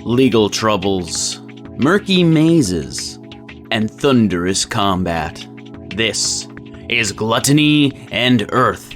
legal troubles, murky mazes, and thunderous combat. This is Gluttony and Earth.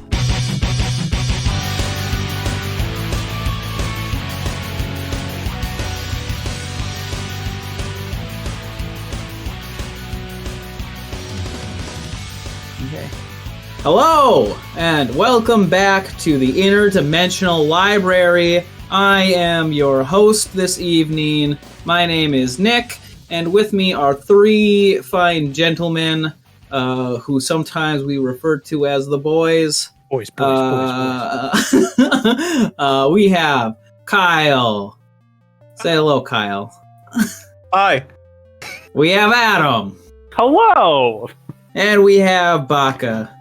Hello, and welcome back to the Interdimensional Library. I am your host this evening. My name is Nick, and with me are three fine gentlemen who sometimes we refer to as the boys. Boys. We have Kyle. Say hello, Kyle. Hi. We have Adam. Hello. And we have Baka.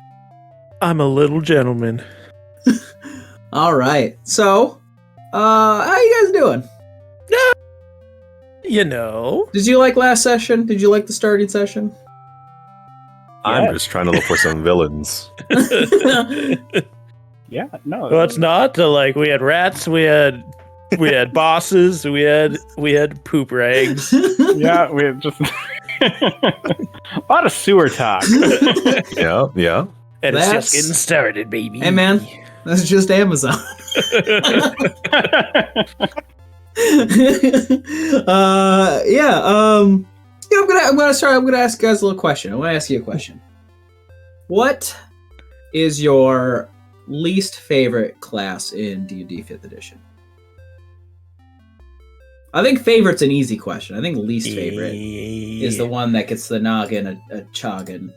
I'm a little gentleman. All right. So, how you guys doing? You know. Did you like last session? Did you like the starting session? I'm just trying to look for some villains. Yeah, no. Well, it's not like we had rats, we had bosses, we had poop rags. Yeah, we had just a lot of sewer talk. Yeah. And it's just getting started, baby. Hey, man, that's just Amazon. I'm gonna start. I'm gonna ask you guys a little question. I want to ask you a question. What is your least favorite class in D&D 5th edition? I think favorite's an easy question. I think least favorite is the one that gets the noggin a choggin.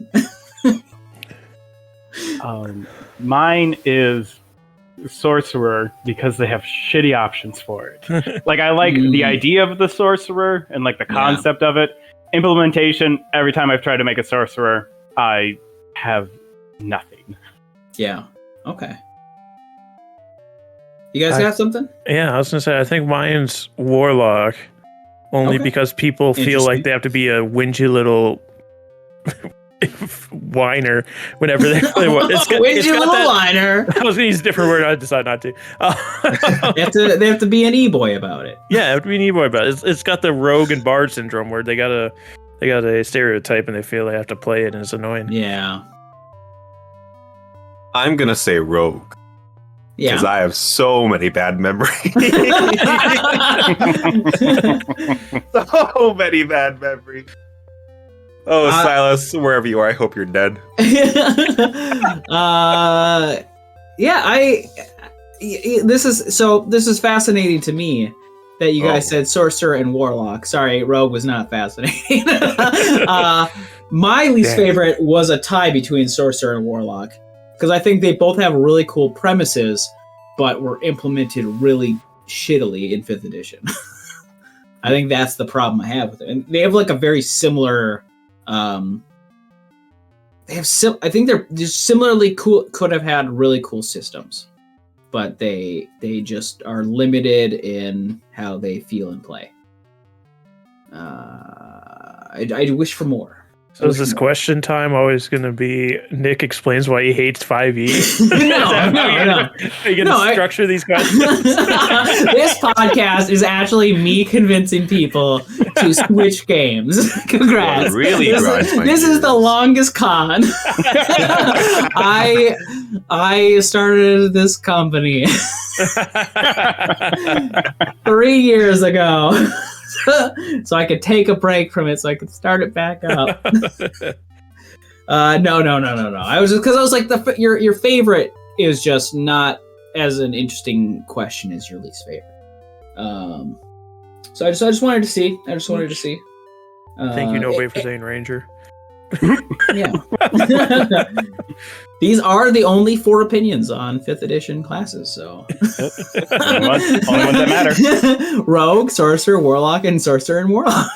Mine is sorcerer because they have shitty options for it. Like, I like the idea of the sorcerer and like the concept of it. Implementation, every time I've tried to make a sorcerer, I have nothing. Yeah. Okay. You guys got something? Yeah, I was gonna say I think mine's warlock, only because people feel like they have to be a whingy little whiner whenever they want. Whingy little whiner. I was gonna use a different word. I decided not to. They have to be an e-boy about it. Yeah, they have to be an e-boy about it. It's got the rogue and bard syndrome where they got a stereotype and they feel they have to play it and it's annoying. Yeah. I'm gonna say rogue. Yeah. Because I have so many bad memories. So many bad memories. Oh, Silas, wherever you are, I hope you're dead. This is fascinating to me that you guys said sorcerer and warlock. Sorry, rogue was not fascinating. My least favorite was a tie between sorcerer and warlock, because I think they both have really cool premises, but were implemented really shittily in 5th edition. I think that's the problem I have with it. And they have like a very similar. I think they're just similarly cool. Could have had really cool systems, but they just are limited in how they feel and play. I wish for more. So is this question time always going to be Nick explains why he hates 5e? No. Are you going to structure these questions? This podcast is actually me convincing people to switch games. Congrats. Well, really this is the longest con. I started this company 3 years ago. So I could take a break from it, so I could start it back up. No. I was just because I was like your favorite is just not as an interesting question as your least favorite. So I just wanted to see. Thank you, nobody, for saying Ranger. Yeah. These are the only 4 opinions on 5th edition classes, so. Only ones that matter. Rogue, Sorcerer, Warlock, and Sorcerer and Warlock.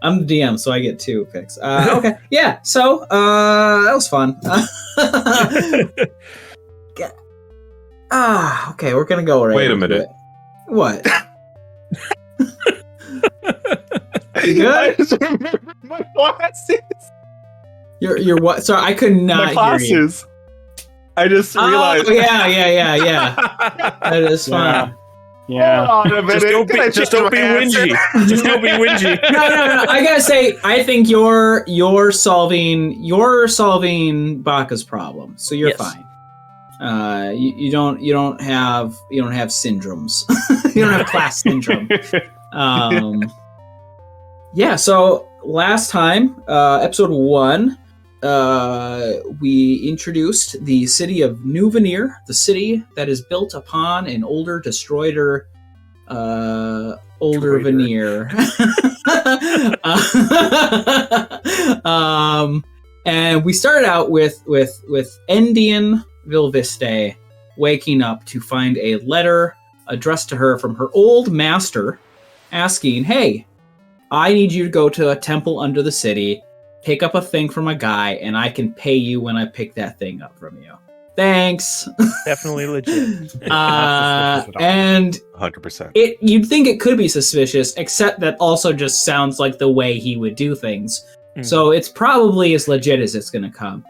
I'm the DM, so I get 2 picks. Okay, yeah, so that was fun. Okay, we're gonna go right. Wait a minute. What? You good? I just remembered my classes. Your what? Sorry, I could not My hear you. classes. I just realized. Oh, yeah. That is fun. Yeah. Hold on a minute. Just don't be whingy. Just don't be whingy. No. I gotta say, I think you're solving Baka's problem, so you're Yes. fine. You don't have syndromes. You don't have class syndrome. Yeah. So last time, episode 1, we introduced the city of New Veneer, the city that is built upon an older destroyer, veneer. And we started out with Endien Vilviste waking up to find a letter addressed to her from her old master, asking, "Hey, I need you to go to a temple under the city, pick up a thing from a guy, and I can pay you when I pick that thing up from you. Thanks." Definitely legit. And 100%. you'd think it could be suspicious, except that also just sounds like the way he would do things. So it's probably as legit as it's going to come.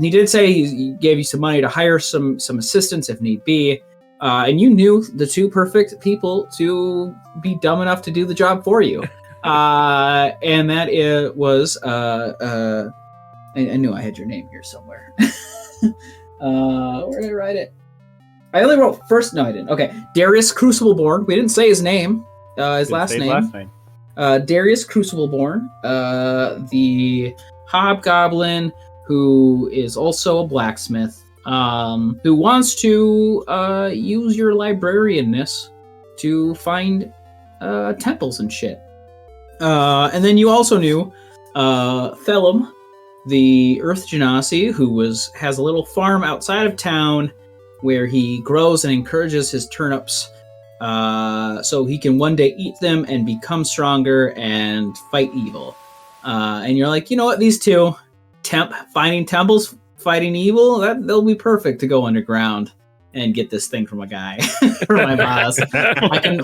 He did say he gave you some money to hire some assistants if need be. And you knew the two perfect people to be dumb enough to do the job for you. And that was I knew I had your name here somewhere. Where did I write it? I only wrote first. No, I didn't. Okay, Darius Crucibleborn. We didn't say his name. His last name. Darius Crucibleborn, the hobgoblin who is also a blacksmith, who wants to use your librarianness to find temples and shit. And then you also knew Thellum, the Earth Genasi, who has a little farm outside of town where he grows and encourages his turnips so he can one day eat them and become stronger and fight evil. And you're like, you know what, these two, finding temples, fighting evil, they'll be perfect to go underground and get this thing from a guy, from my boss. I can.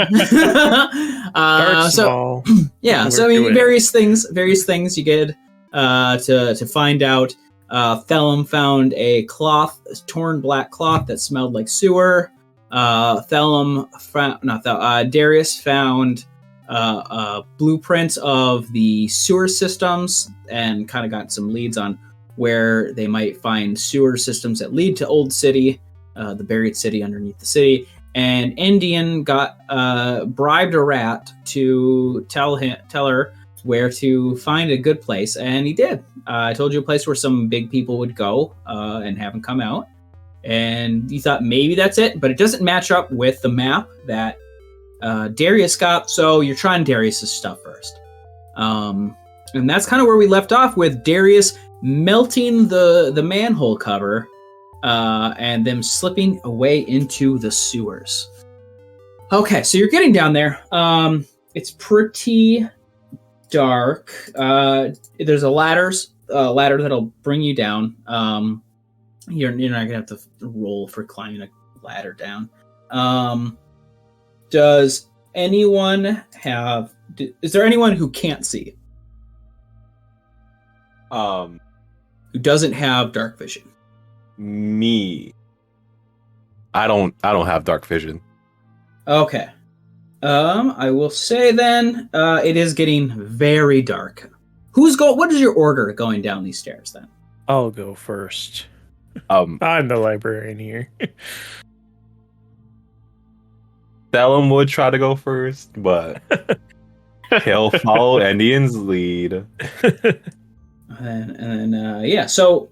So yeah, so I mean, various things you get to find out. Thellum found a torn black cloth that smelled like sewer. Darius found blueprints of the sewer systems and kind of got some leads on where they might find sewer systems that lead to Old City, the buried city underneath the city. And Endien bribed a rat to tell her where to find a good place, and he did. I told you a place where some big people would go and haven't come out. And you thought maybe that's it, but it doesn't match up with the map that Darius got, so you're trying Darius's stuff first. And that's kind of where we left off, with Darius melting the manhole cover and them slipping away into the sewers. Okay, so you're getting down there. It's pretty dark. There's a ladder that'll bring you down. You're not gonna have to roll for climbing a ladder down. Is there anyone who can't see? Who doesn't have dark vision? Me. I don't have dark vision. Okay. I will say then, it is getting very dark. What is your order going down these stairs then? I'll go first. I'm the librarian here. Thellum would try to go first, but he'll follow Endien's lead. And so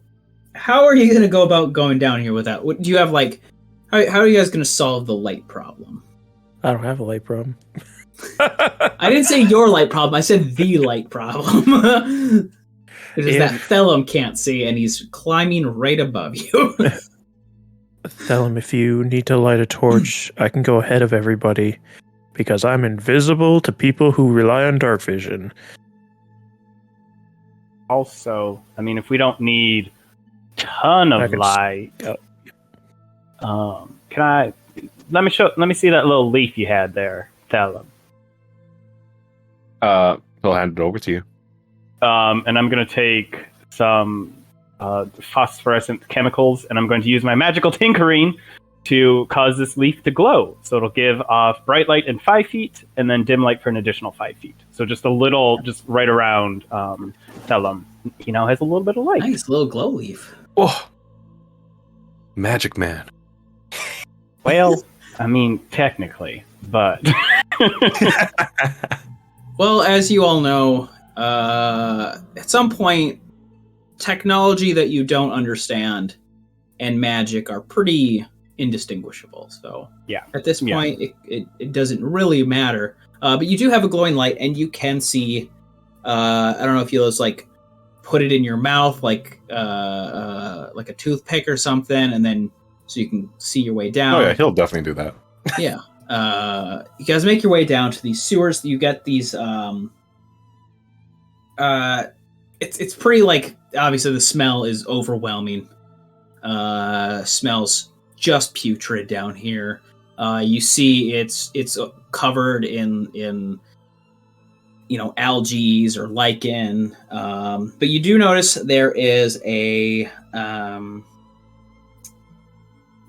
how are you going to go about going down here without... What do you have, like... How are you guys going to solve the light problem? I don't have a light problem. I didn't say your light problem. I said the light problem. It is that Thellum can't see, and he's climbing right above you. Thellum, if you need to light a torch, I can go ahead of everybody, because I'm invisible to people who rely on dark vision. Also, I mean, if we don't need a ton of light, can I... Let me see that little leaf you had there, Thellum. He'll hand it over to you. And I'm gonna take some phosphorescent chemicals, and I'm going to use my magical tinkering to cause this leaf to glow. So it'll give off bright light in 5 feet, and then dim light for an additional 5 feet. So just a little, just right around Thellum. He now has a little bit of light. Nice little glow leaf. Oh, magic man. Well, I mean, technically, but... Well, as you all know, at some point, technology that you don't understand and magic are pretty indistinguishable. So yeah, at this point, it doesn't really matter. But you do have a glowing light, and you can see. I don't know if you'll just like put it in your mouth, like a toothpick or something, and then so you can see your way down. Oh yeah, he'll definitely do that. Yeah. You guys make your way down to these sewers. You get these. It's pretty like obviously the smell is overwhelming. Smells just putrid down here. You see it's covered in algae or lichen. But you do notice there is a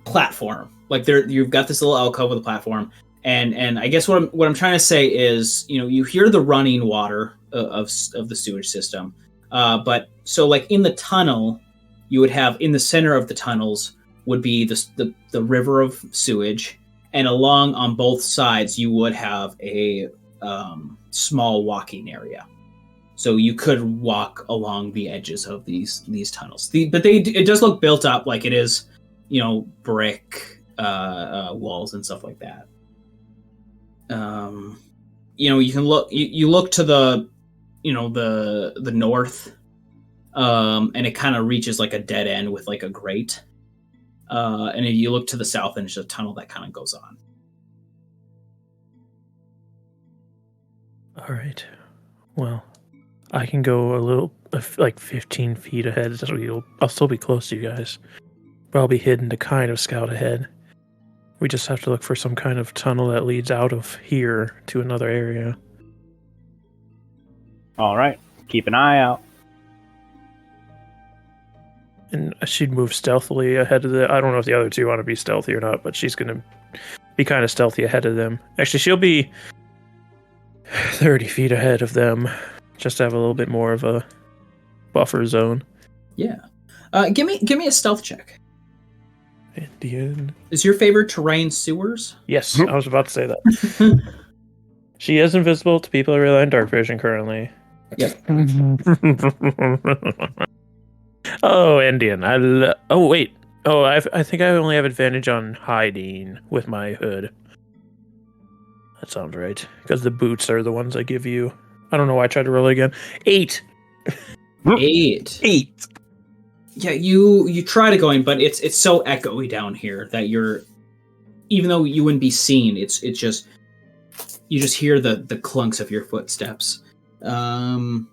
platform. Like you've got this little alcove with a platform, and I guess what I'm trying to say is, you hear the running water of the sewage system, but so like in the tunnel, you would have in the center of the tunnels would be the river of sewage, and along on both sides you would have a small walking area, so you could walk along the edges of these tunnels. But it does look built up, like it is, brick. Walls and stuff like that. You can look. You look to the north, and it kind of reaches like a dead end with like a grate. And if you look to the south, and it's a tunnel that kind of goes on. All right. Well, I can go a little, like 15 feet ahead. So I'll still be close to you guys, but I'll be hidden to kind of scout ahead. We just have to look for some kind of tunnel that leads out of here to another area. All right. Keep an eye out. And she'd move stealthily ahead of I don't know if the other two want to be stealthy or not, but she's going to be kind of stealthy ahead of them. Actually, she'll be 30 feet ahead of them, just to have a little bit more of a buffer zone. Yeah. Give me a stealth check. Endien. Is your favorite terrain sewers? Yes, I was about to say that. She is invisible to people who rely on dark vision currently. Yep. Oh, Endien. Oh, wait. Oh, I think I only have advantage on hiding with my hood. That sounds right. Because the boots are the ones I give you. I don't know why I tried to roll it again. 8. 8. Yeah, you try to go in, but it's so echoey down here that even though you wouldn't be seen, it's just you just hear the clunks of your footsteps. Going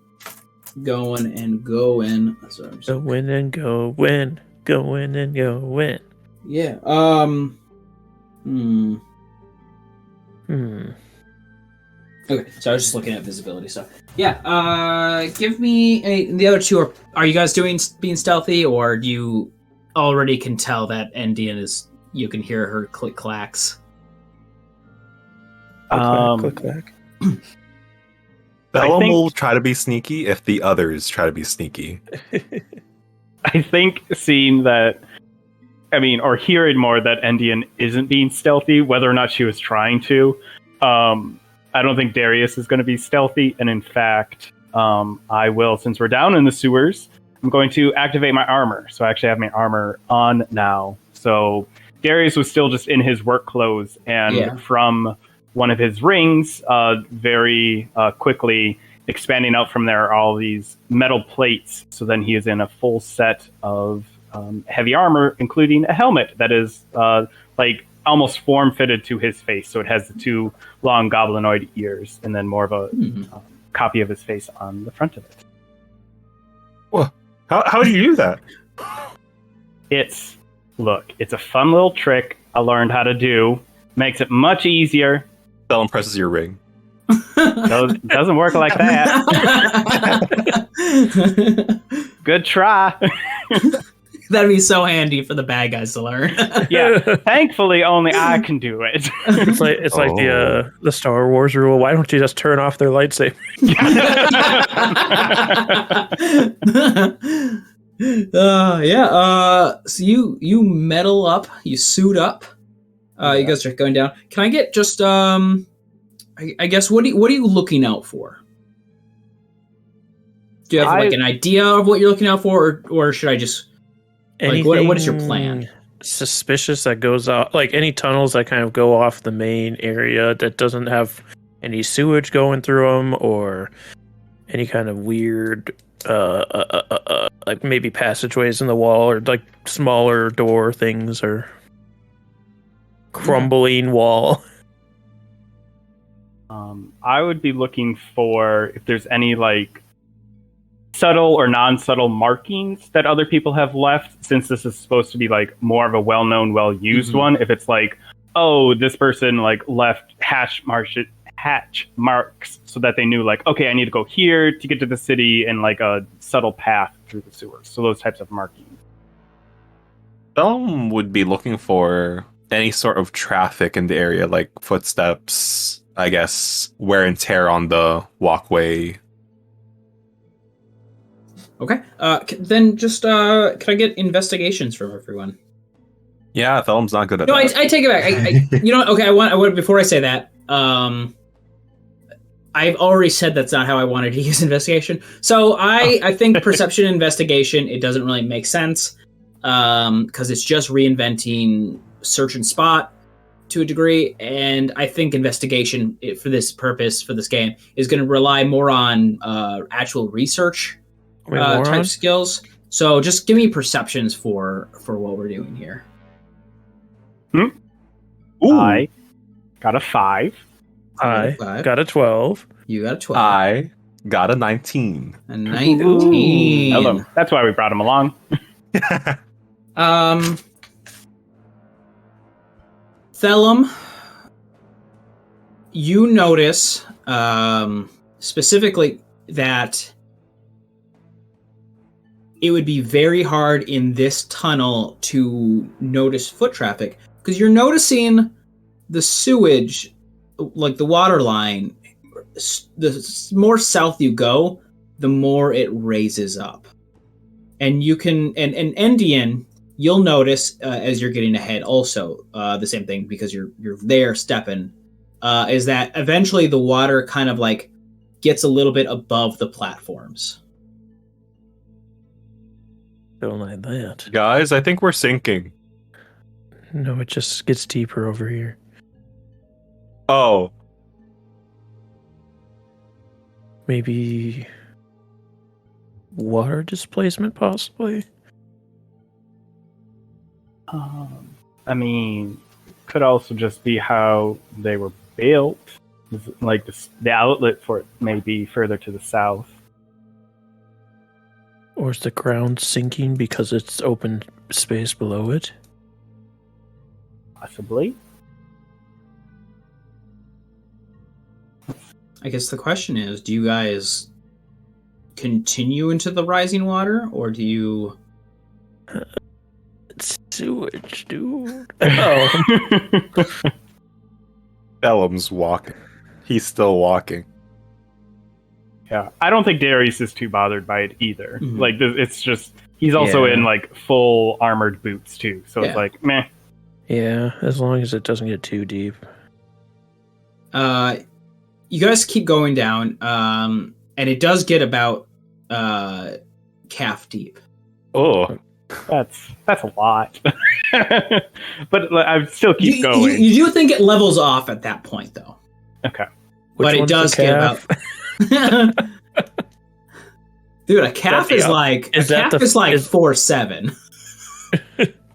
and going. Sorry, going and going, going and going. Yeah. Okay, so I was just looking at visibility stuff. Yeah, give me the other two are you guys being stealthy, or do you already can tell that Endien is, you can hear her click clacks? Click clack. Thellum will try to be sneaky if the others try to be sneaky. I think seeing that, or hearing more that Endien isn't being stealthy, whether or not she was trying to, I don't think Darius is going to be stealthy, and in fact, I will, since we're down in the sewers, I'm going to activate my armor. So I actually have my armor on now. So Darius was still just in his work clothes, and from one of his rings, very quickly expanding out from there are all these metal plates. So then he is in a full set of heavy armor, including a helmet that is almost form-fitted to his face. So it has the two long goblinoid ears, and then more of a copy of his face on the front of it. Well, how do you do that? It's a fun little trick I learned how to do. Makes it much easier. Thellum presses your ring. Doesn't work like that. Good try. That'd be so handy for the bad guys to learn. Yeah, thankfully only I can do it. It's like the Star Wars rule. Why don't you just turn off their lightsaber? So you metal up, you suit up. You guys are going down. Can I get just I guess what are you looking out for? Do you have like an idea of what you're looking out for, or should I just like what is your plan? Suspicious that goes off, like any tunnels that kind of go off the main area that doesn't have any sewage going through them, or any kind of weird like maybe passageways in the wall, or like smaller door things, or crumbling wall. I would be looking for if there's any like subtle or non-subtle markings that other people have left, since this is supposed to be like more of a well-known, well-used one. If it's like, oh, this person like left hatch marks so that they knew like, okay, I need to go here to get to the city, and like a subtle path through the sewers. So those types of markings. Thellum would be looking for any sort of traffic in the area, like footsteps, I guess, wear and tear on the walkway. Okay. Then just can I get investigations from everyone? Yeah, Thellum's not good at No, that. I take it back. You know what? Okay, I want before I say that. I've already said that's not how I wanted to use investigation. So I think perception investigation, it doesn't really make sense because it's just reinventing search and spot to a degree, and I think investigation for this purpose for this game is going to rely more on actual research type skills. So just give me perceptions for what we're doing here. Ooh. I got a 5. I got a 12. You got a 12. I got a 19. A 19. Hello. That's why we brought him along. Thellum, you notice specifically that it would be very hard in this tunnel to notice foot traffic, because you're noticing the sewage, like the water line. The more south you go, the more it raises up, and you can and Endien, you'll notice as you're getting ahead also the same thing, because you're there stepping, is that eventually the water kind of like gets a little bit above the platforms. Don't like that. Guys, I think we're sinking. No, it just gets deeper over here. Oh. Maybe water displacement, possibly? I mean, could also just be how they were built. Like the outlet for it may be further to the south. Or is the ground sinking because it's open space below it? Possibly. I guess the question is, do you guys continue into the rising water, or do you... It's sewage, dude. Oh. Thellum's walking. He's still walking. Yeah, I don't think Darius is too bothered by it either. Mhm. Like, it's just, he's also in like full armored boots too, so it's like, meh. Yeah, as long as it doesn't get too deep. You guys keep going down, and it does get about calf deep. Oh. That's a lot. But I still keep going. You do think it levels off at that point, though. Okay. But it does get about... Dude, a calf is like 4'7".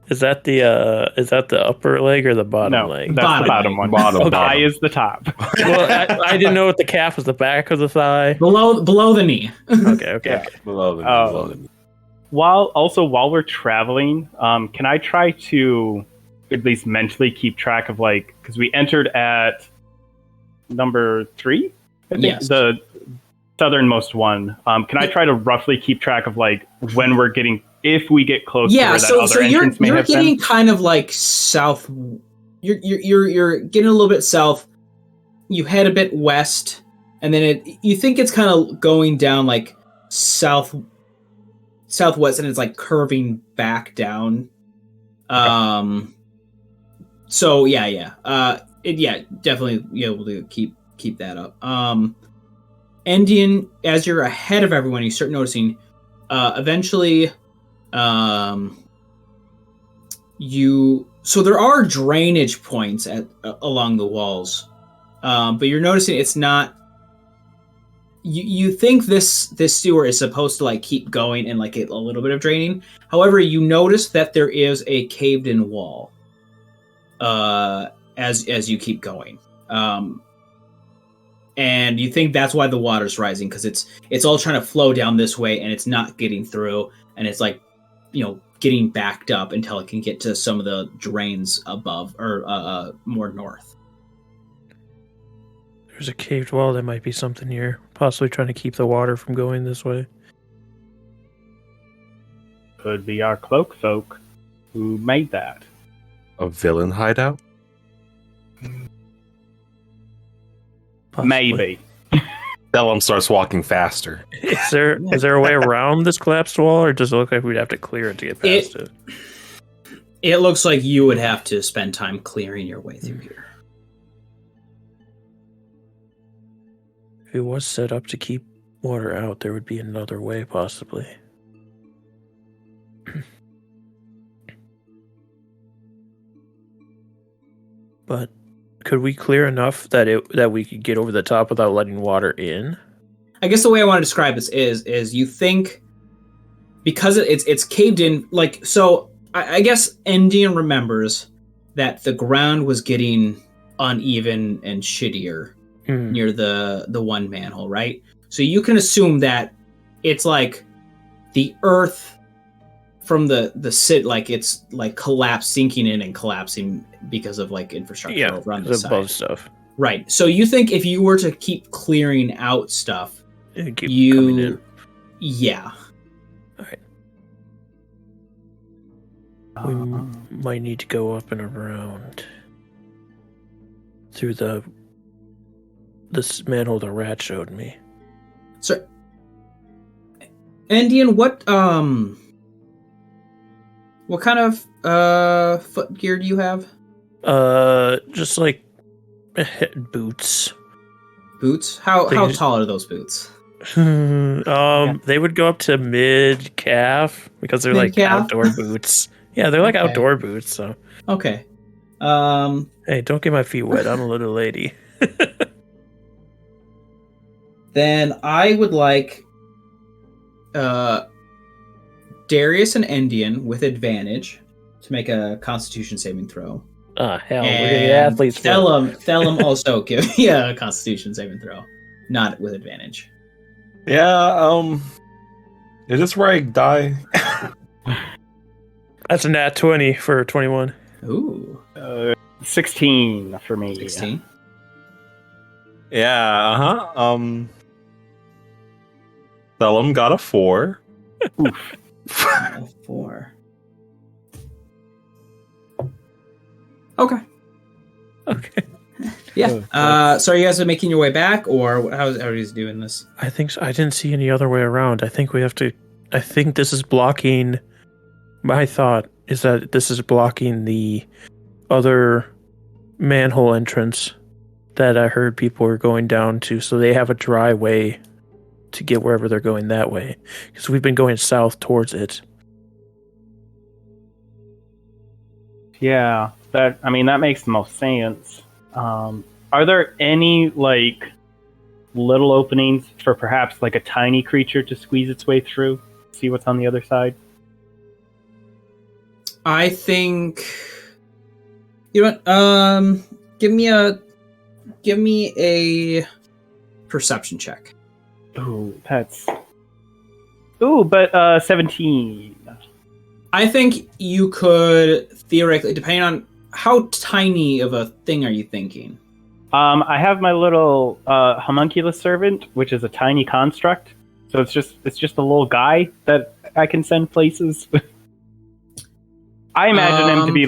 Is that the upper leg or the bottom leg? That's the bottom one. Thigh is the top. Well, I didn't know if the calf was the back of the thigh. Below the knee. Okay. Yeah. Below the knee. While we're traveling, can I try to at least mentally keep track of, like, because we entered at number 3? I think, yes. The southernmost one. Can I try to roughly keep track of, like, when we're getting if we get close to Yeah, where that so other you're entrance may have getting been. kind of like south. You're getting a little bit south. You head a bit west, and then you think it's kind of going down like southwest, and it's like curving back down. So yeah. Definitely be able to keep that up. Endien, as you're ahead of everyone, you start noticing. Eventually, so there are drainage points along the walls, but you're noticing it's not. You think this sewer is supposed to like keep going and like a little bit of draining. However, you notice that there is a caved-in wall. As you keep going, and you think that's why the water's rising, because it's all trying to flow down this way and it's not getting through, and it's like, getting backed up until it can get to some of the drains above or more north. There's a caved wall. That might be something here, possibly trying to keep the water from going this way. Could be our cloak folk who made that. A villain hideout? Possibly. Maybe. Thellum starts walking faster. Is there a way around this collapsed wall, or does it look like we'd have to clear it to get past it? It looks like you would have to spend time clearing your way through here. If it was set up to keep water out, there would be another way, possibly. But could we clear enough that we could get over the top without letting water in? I guess the way I want to describe this is you think, because it's caved in, like, so I guess Endien remembers that the ground was getting uneven and shittier near the one manhole, right? So you can assume that it's like the earth from the like it's like sinking in and collapsing because of like infrastructure over on the side. Above stuff. Right. So you think if you were to keep clearing out stuff, It'd keep coming in. Yeah. All right. We might need to go up and around through this manhole the rat showed me. So, Endien, what kind of foot gear do you have? Just like boots. Boots? How tall are those boots? They would go up to mid calf because they're like outdoor boots. Yeah, they're like outdoor boots. So okay. Hey, don't get my feet wet. I'm a little lady. Then I would like Darius and Endien with advantage to make a Constitution saving throw. Ah, hell, we're gonna get athletes. Thellum also give a Constitution saving throw, not with advantage. Yeah, is this where I die? That's a nat 20 for 21. Ooh. 16 for me. 16. Yeah, Thellum got a 4. Oof. 4. Okay. Yeah. So are you guys making your way back, or how are you doing this? I think so. I didn't see any other way around. I think we have to. I think this is blocking. My thought is that this is blocking the other manhole entrance that I heard people were going down to, so they have a dry way to get wherever they're going that way. Because we've been going south towards it. Yeah, that makes the most sense. Are there any like little openings for perhaps like a tiny creature to squeeze its way through? See what's on the other side? I think you know what? Give me a perception check. But 17. I think you could theoretically, depending on how tiny of a thing are you thinking? I have my little homunculus servant, which is a tiny construct. So it's just a little guy that I can send places. I imagine him to be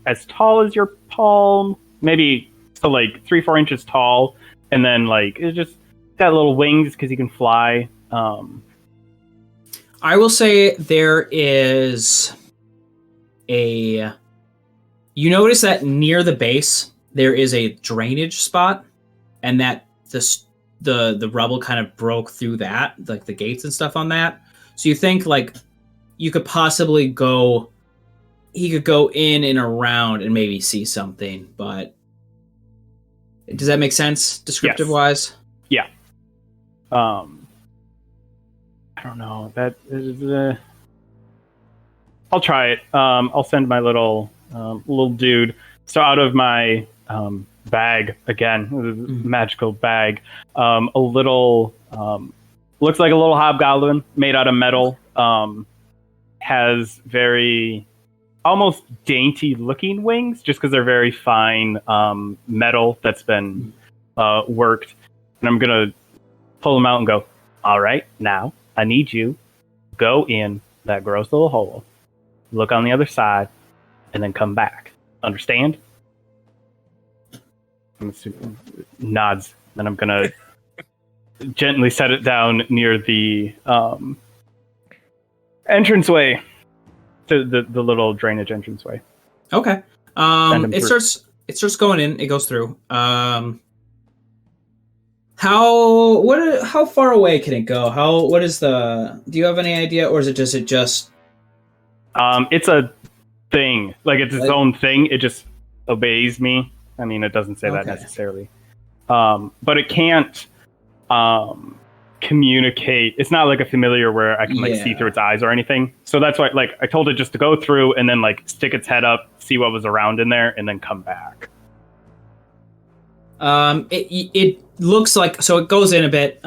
as tall as your palm, maybe so 3-4 inches tall, and then it's just got little wings because he can fly. I will say there is you notice that near the base there is a drainage spot, and that the rubble kind of broke through that, the gates and stuff on that. So you think you could possibly go. He could go in and around and maybe see something, but does that make sense, descriptive wise? Yeah. I don't know. That is. I'll try it. I'll send my little dude. So out of my bag again, magical bag, a little looks like a little hobgoblin made out of metal. Has very almost dainty looking wings, just because they're very fine metal that's been worked. And I'm gonna pull them out and go, all right, now I need you to go in that gross little hole, look on the other side, and then come back. Understand? Nods. Then I'm gonna gently set it down near the entranceway to the little drainage entranceway. Okay. It starts going in. It goes through. How far away can it go? Do you have any idea, or is it just it's a thing. It's its own thing. It just obeys me. I mean, it doesn't say that necessarily. But it can't communicate. It's not like a familiar where I can see through its eyes or anything. So that's why I told it just to go through and then stick its head up, see what was around in there, and then come back. It looks like, so it goes in a bit.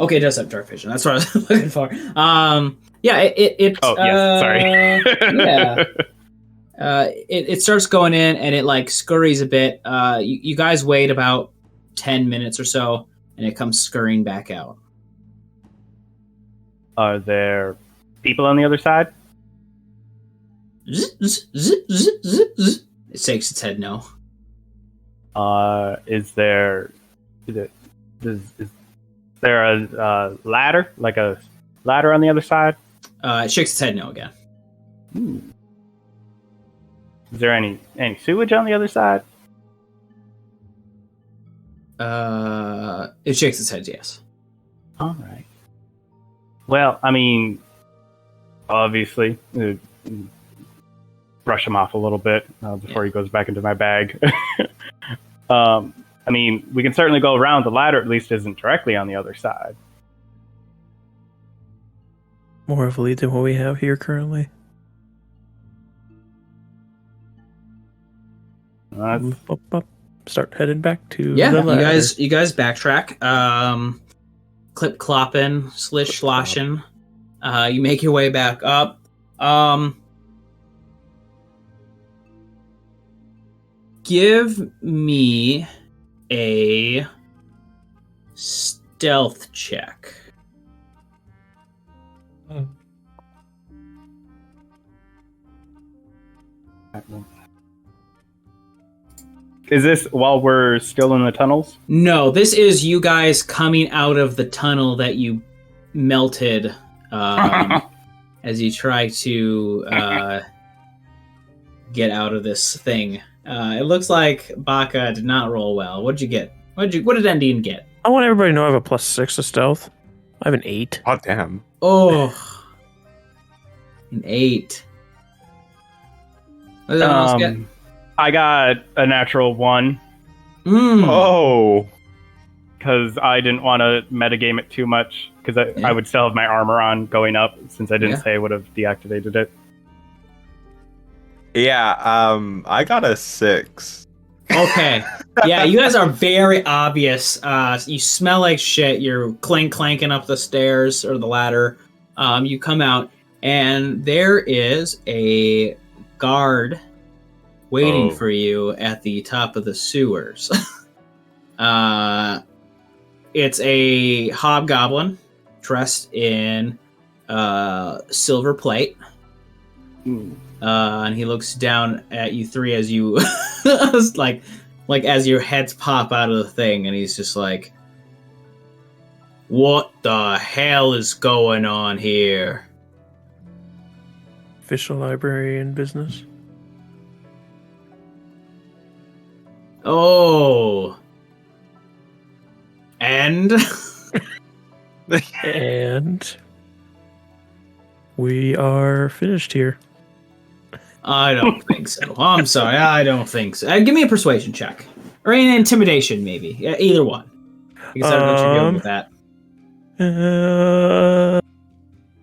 Okay, it does have dark vision. That's what I was looking for. It oh, yes, sorry. Yeah. It starts going in and it scurries a bit. You guys wait about 10 minutes or so, and it comes scurrying back out. Are there people on the other side? It shakes its head no. Is there a ladder? Like a ladder on the other side? It shakes its head no again. Is there any sewage on the other side? It shakes its head yes. All right. Well, I mean, obviously, brush him off a little bit before he goes back into my bag. I mean, we can certainly go around. The ladder at least isn't directly on the other side. More of a lead than what we have here currently. Start heading back to the ladder. You guys backtrack. Clip clopping, slish sloshing. You make your way back up. Give me a stealth check. Is this while we're still in the tunnels? No, this is you guys coming out of the tunnel that you melted as you try to get out of this thing. It looks like Baka did not roll well. What did you get? What did Endien get? I want everybody to know I have a +6 to stealth. I have an 8. Oh, damn. Oh, an 8. What did everyone else get? I got a natural 1. Oh. Because I didn't want to metagame it too much. Because I would still have my armor on going up, since I didn't say I would have deactivated it. Yeah, I got a 6. Okay. Yeah, you guys are very obvious. You smell like shit. You're clanking up the stairs or the ladder. You come out, and there is a guard waiting for you at the top of the sewers. It's a hobgoblin dressed in silver plate. And he looks down at you three as you like as your heads pop out of the thing, and he's just like, "What the hell is going on here?" Official librarian business. Oh. And And we are finished here. I don't think so. I'm sorry, I don't think so. Give me a persuasion check. Or an intimidation, maybe. Yeah, either one. I guess I don't know what you're doing with that.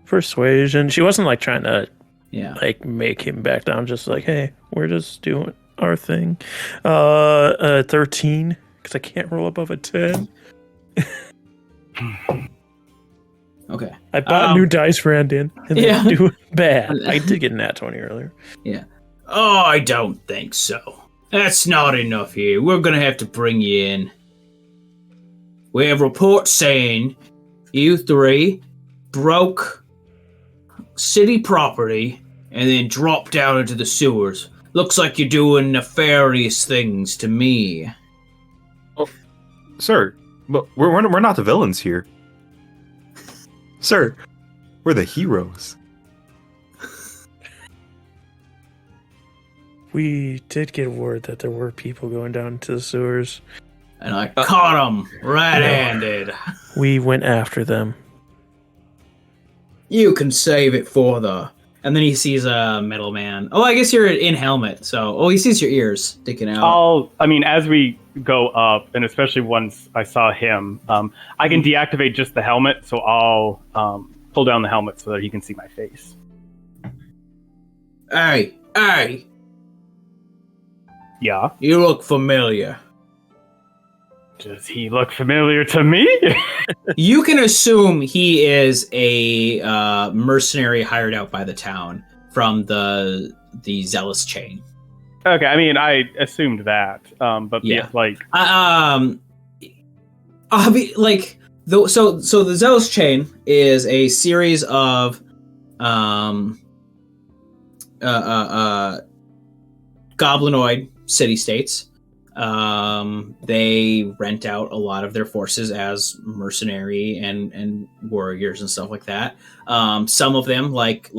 Persuasion. She wasn't like trying to Yeah. like make him back down, just like, hey, we're just doing our thing. 13, because I can't roll above a 10. Okay. I bought new dice for Endien, and yeah. they're doing bad. I did get a nat 20 earlier. Yeah. Oh, I don't think so. That's not enough here. We're gonna have to bring you in. We have reports saying you three broke city property and then dropped down into the sewers. Looks like you're doing nefarious things to me. Sir, but we're not the villains here. Sir, we're the heroes. We did get word that there were people going down to the sewers. And I caught them red-handed. We went after them. You can save it for the... And then he sees a metal man. Oh, I guess you're in helmet, so... Oh, he sees your ears sticking out. As we go up, and especially once I saw him, I can deactivate just the helmet, so I'll pull down the helmet so that he can see my face. Hey! Yeah? You look familiar. Does he look familiar to me? You can assume he is a mercenary hired out by the town from the Zealous chain. Okay, I mean, I assumed that, but yeah, like, so the Zealous chain is a series of goblinoid city-states. They rent out a lot of their forces as mercenary and warriors and stuff like that. Some of them, like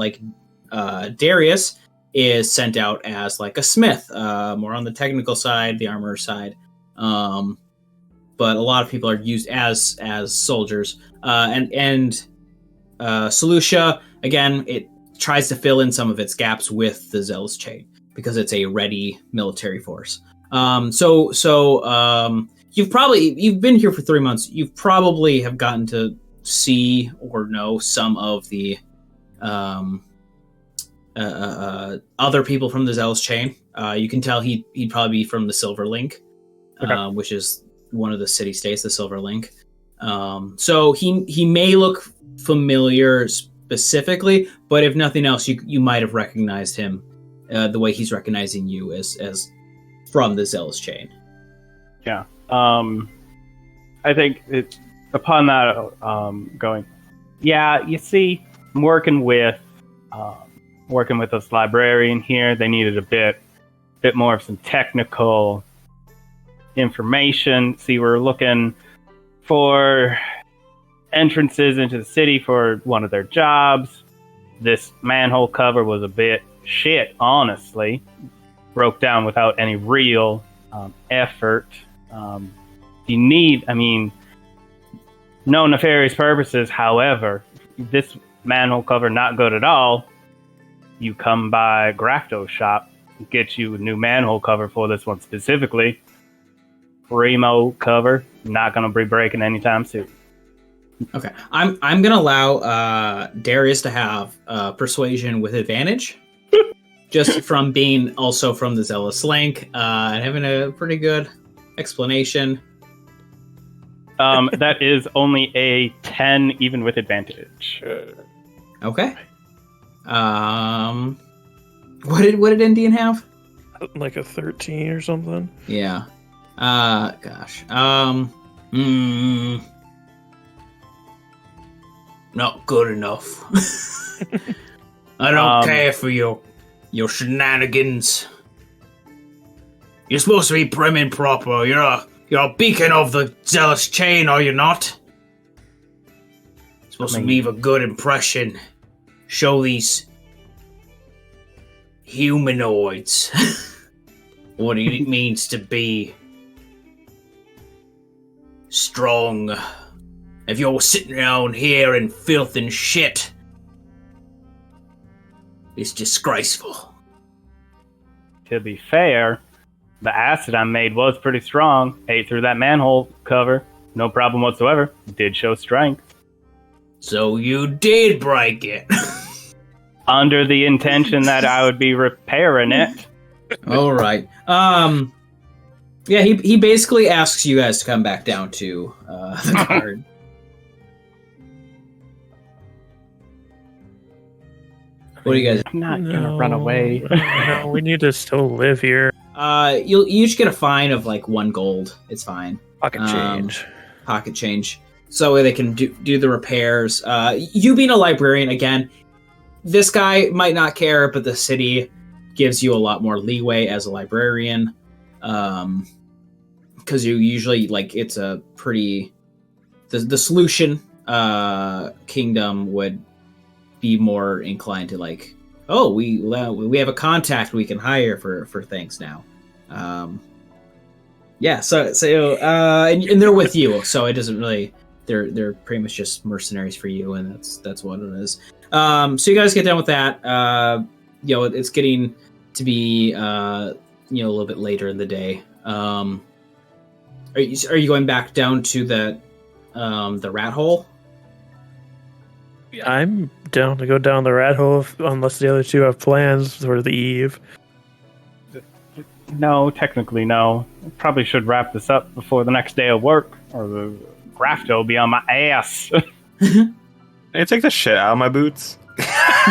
Darius, is sent out as like a smith, more on the technical side, the armor side. But a lot of people are used as soldiers. And Solutia, again, it tries to fill in some of its gaps with the Zealous chain because it's a ready military force. So you've been here for 3 months. You've probably have gotten to see or know some of the other people from the Zealous chain. You can tell he'd probably be from the Silver Link, okay. Which is one of the city states, the Silver Link. So he may look familiar specifically, but if nothing else, you might have recognized him the way he's recognizing you as from the Zealous chain. Yeah. I think upon that going, yeah, you see, I'm working with this librarian here. They needed a bit more of some technical information. See, we're looking for entrances into the city for one of their jobs. This manhole cover was a bit shit, honestly. Broke down without any real effort. You need, no nefarious purposes. However, this manhole cover not good at all. You come by Grafto's shop, get you a new manhole cover for this one specifically. Primo cover, not gonna be breaking anytime soon. Okay, I'm gonna allow Darius to have persuasion with advantage. Just from being also from the Zealous Link and having a pretty good explanation. That is only a 10, even with advantage. Okay. What did Endien have? Like a 13 or something. Yeah. Gosh. Not good enough. I don't care for your shenanigans. You're supposed to be prim and proper. You're a beacon of the zealous chain, are you not? Supposed to leave a good impression. Show these humanoids what it means to be strong. If you're sitting around here in filth and shit, it's disgraceful. To be fair, the acid I made was pretty strong. Ate through that manhole cover. No problem whatsoever. Did show strength. So you did break it. Under the intention that I would be repairing it. All right. Yeah, he basically asks you guys to come back down to the guard. What do you guys? I'm not gonna run away. No, we need to still live here. You each get a fine of like 1 gold. It's fine. Pocket change. Pocket change. So that way they can do the repairs. You being a librarian, again, this guy might not care, but the city gives you a lot more leeway as a librarian. Because you usually, like, it's a pretty... The solution kingdom would be more inclined to, like, oh, we have a contact we can hire for things now. Yeah, so and they're with you, so it doesn't really... They're pretty much just mercenaries for you, and that's what it is. So you guys get done with that. It's getting to be a little bit later in the day. Are you going back down to the rat hole? I'm down to go down the rat hole unless the other two have plans for the eve. No, technically no. Probably should wrap this up before the next day of work, or the grafto will be on my ass. Can I take the shit out of my boots?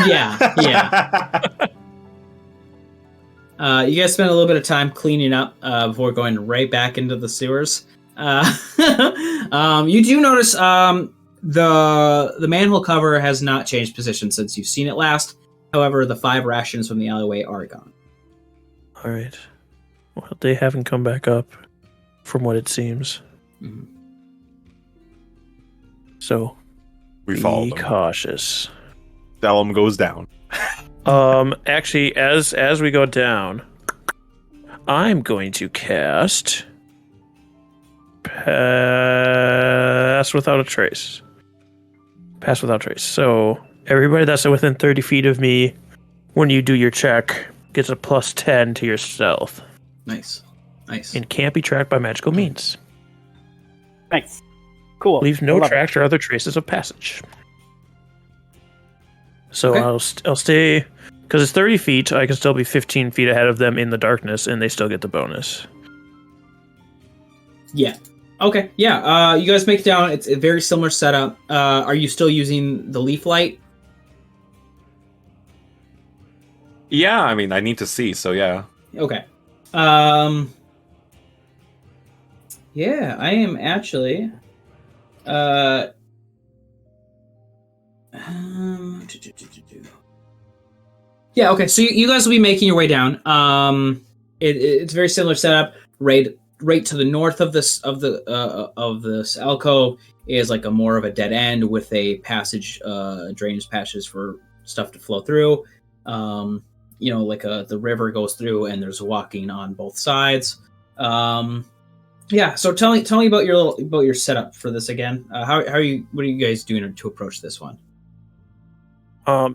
Yeah. You guys spend a little bit of time cleaning up before going right back into the sewers. You do notice the manhole cover has not changed position since you've seen it last. However, the 5 rations from the alleyway are gone. All right. Well, they haven't come back up, from what it seems. Mm-hmm. So, We follow be them. cautious. Thellum goes down. Actually, as we go down, I'm going to cast Pass Without a Trace. Pass Without Trace. So, everybody that's within 30 feet of me, when you do your check, gets a plus 10 to your stealth. Nice. And can't be tracked by magical means. Nice. Cool. Leaves no tracks or other traces of passage. So Okay. I'll stay, because it's 30 feet, I can still be 15 feet ahead of them in the darkness, and they still get the bonus. Yeah. Okay. Yeah. You guys make it down. It's a very similar setup. Are you still using the leaf light? Yeah, I mean, I need to see, so yeah. Okay. Yeah, I am actually. Yeah. Okay. So you guys will be making your way down. It's a very similar setup. Right to the north of this alcove is like a more of a dead end with a passage, drainage passages for stuff to flow through. The river goes through, and there's walking on both sides. Yeah. So tell me about your setup for this again. What are you guys doing to approach this one?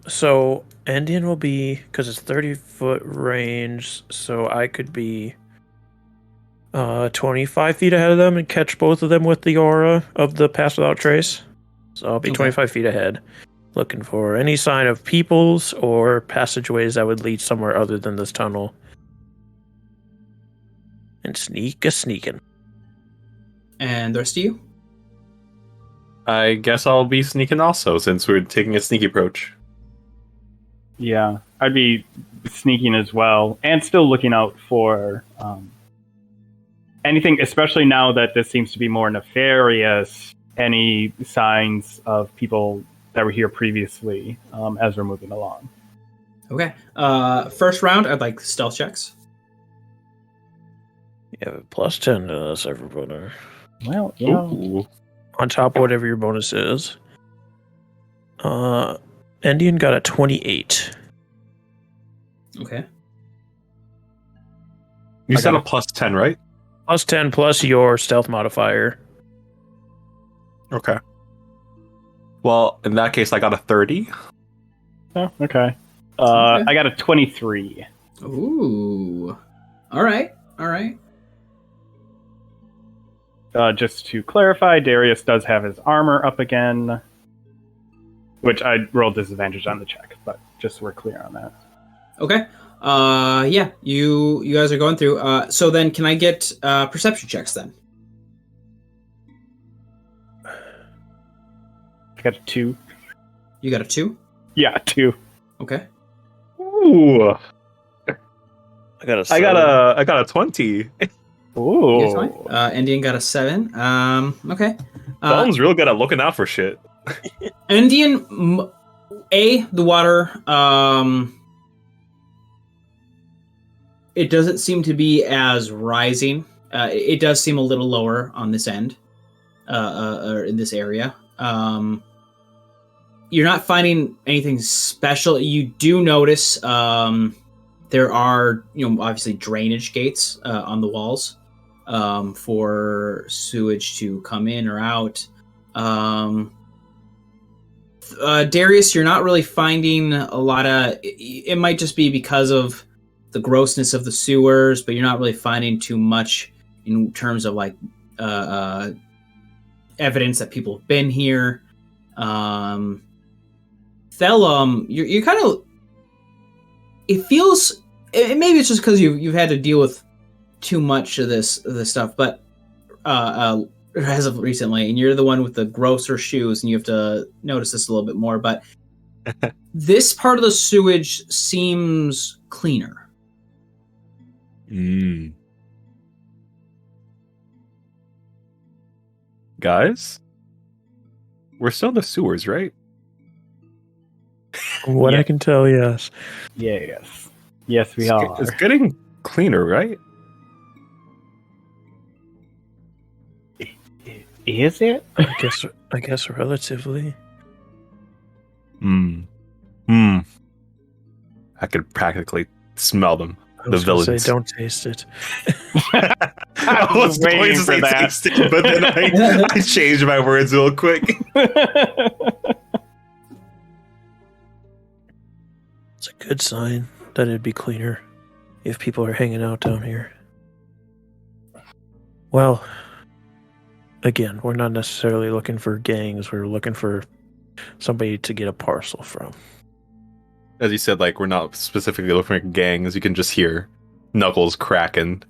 So Endien will be, because it's 30-foot range, so I could be 25 feet ahead of them and catch both of them with the aura of the Pass Without Trace. So I'll be 25 feet ahead, looking for any sign of peoples or passageways that would lead somewhere other than this tunnel. And sneaking. And the rest of you? I guess I'll be sneaking also, since we're taking a sneaky approach. Yeah, I'd be sneaking as well, and still looking out for anything, especially now that this seems to be more nefarious, any signs of people that were here previously as we're moving along. Okay. First round, I'd like stealth checks. Yeah, plus 10 to this, everybody. Well, you know, Ooh. On top of whatever your bonus is. Endien got a 28. Okay. You I said got a plus 10, right? Plus 10 plus your stealth modifier. Okay. Well, in that case, I got a 30. oh, okay. Okay. I got a 23. Ooh. All right. Just to clarify, Darius does have his armor up again, which I rolled disadvantage on the check, but just so we're clear on that. Okay. Yeah. You guys are going through. So then, can I get perception checks then? I got a 2. You got a 2. Yeah, 2. Okay. Ooh. I got a I 7. got a 20. Ooh. Yes, fine. Endien got a 7. Okay. Thellum's real good at looking out for shit. Endien, the water. It doesn't seem to be as rising. It does seem a little lower on this end, or in this area. You're not finding anything special. You do notice there are, obviously drainage gates on the walls for sewage to come in or out. Darius, you're not really finding a lot of. It might just be because of the grossness of the sewers, but you're not really finding too much in terms of like evidence that people have been here. Thellum, you're kind of. It feels. Maybe it's just because you've had to deal with too much of this stuff, but as of recently, and you're the one with the grosser shoes, and you have to notice this a little bit more. But this part of the sewage seems cleaner. Guys, we're still in the sewers, right? From what Yeah. I can tell, yes. Yes. Yes, we are. It's getting cleaner, right? Is it? I guess relatively. I could practically smell them. I was The gonna villains. say, don't taste it. I was waiting for that. taste it, but then I changed my words real quick. It's a good sign that it'd be cleaner if people are hanging out down here. Well, again, we're not necessarily looking for gangs. We're looking for somebody to get a parcel from. As you said, like, we're not specifically looking for gangs. You can just hear knuckles cracking.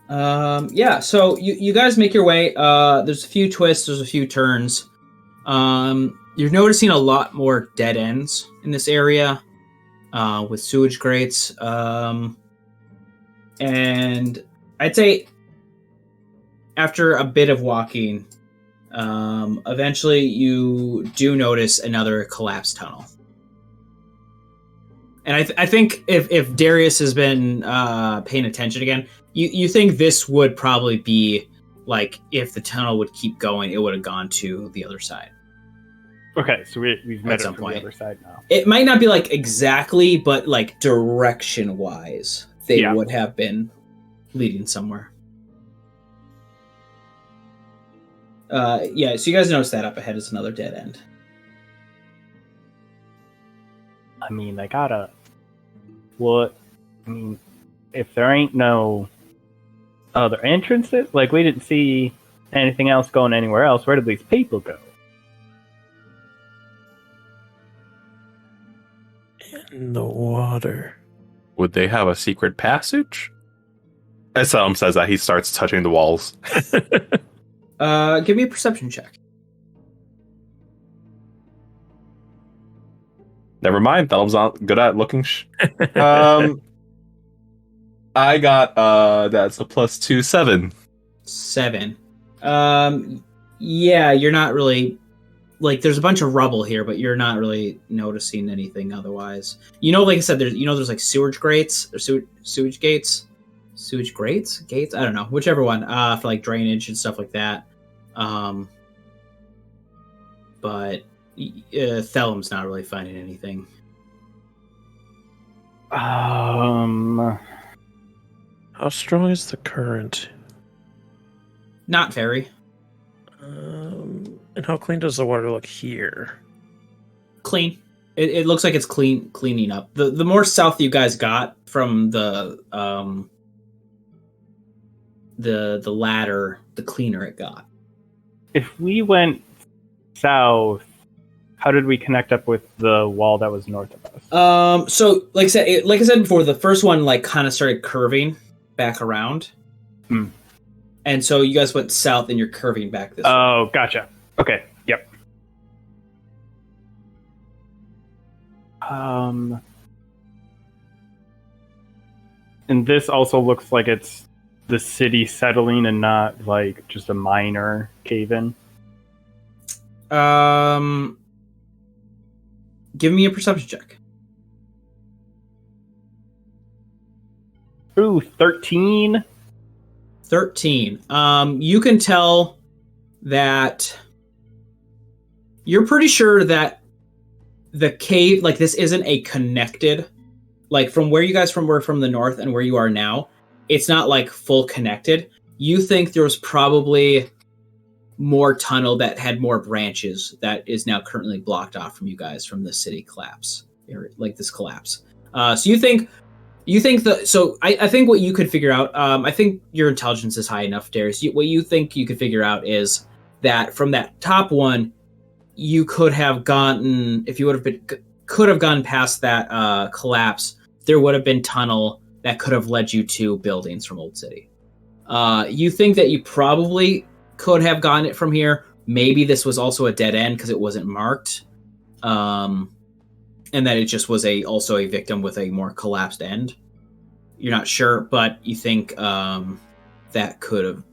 Yeah, so you guys make your way. There's a few twists, there's a few turns. You're noticing a lot more dead ends in this area with sewage grates. And I'd say after a bit of walking, eventually you do notice another collapsed tunnel. And I think if Darius has been paying attention again, you think this would probably be like if the tunnel would keep going, it would have gone to the other side. Okay, so we've met some it from point. the other side now. It might not be like exactly, but like direction wise, they would have been leading somewhere. Yeah, so you guys notice that up ahead is another dead end. I mean, they gotta. What? I mean, if there ain't no other entrances, like we didn't see anything else going anywhere else, where did these people go? In the water. Would they have a secret passage? As Thellum says that, he starts touching the walls. Give me a perception check. Never mind, Thellum's not good at looking. I I got that's a +2, 7. 7. Yeah, you're not really like there's a bunch of rubble here, but you're not really noticing anything otherwise. Like I said, there's like sewage grates or sewage gates. Sewage grates? Gates? I don't know. Whichever one. For like drainage and stuff like that. But Thellum's not really finding anything. How strong is the current? Not very. And how clean does the water look here? Clean. It looks like it's cleaning up. The more south you guys got from the ladder, the cleaner it got. If we went south, how did we connect up with the wall that was north of us? So like I said before, the first one like kind of started curving back around. And so you guys went south and you're curving back this way. Oh, gotcha. Okay. Yep. And this also looks like it's the city settling and not like just a minor cave-in. Give me a perception check. Ooh, 13. 13. You can tell that you're pretty sure that the cave, like this isn't a connected, like from where you guys were from the north and where you are now, it's not like full connected. You think there was probably more tunnel that had more branches that is now currently blocked off from you guys from the city collapse, like this collapse. So you think I think what you could figure out, I think your intelligence is high enough, Darius. What you think you could figure out is that from that top one, you could have gotten, if you could have gone past that collapse, there would have been tunnel that could have led you to buildings from Old City. You think that you probably could have gotten it from here. Maybe this was also a dead end because it wasn't marked. And that it just was also a victim with a more collapsed end. You're not sure, but you think that could have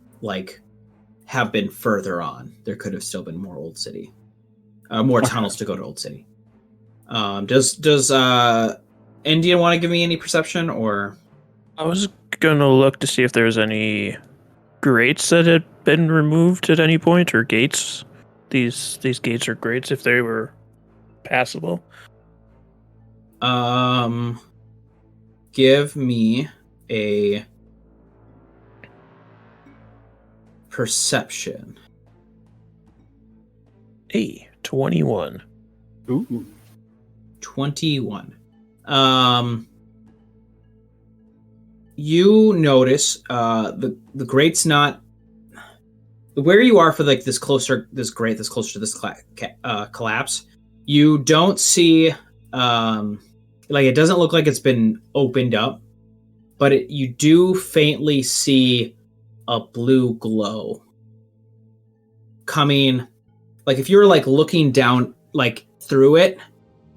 have been further on. There could have still been more Old City, more tunnels to go to Old City. Does Endien want to give me any perception, or? I was gonna look to see if there's any grates that had been removed at any point, or gates. These gates or grates, if they were passable. Give me a perception. 21. Ooh. 21. You notice the grate's not where you are for this grate that's closer to this collapse. You don't see it doesn't look like it's been opened up, but you do faintly see a blue glow coming. Like if you're looking down through it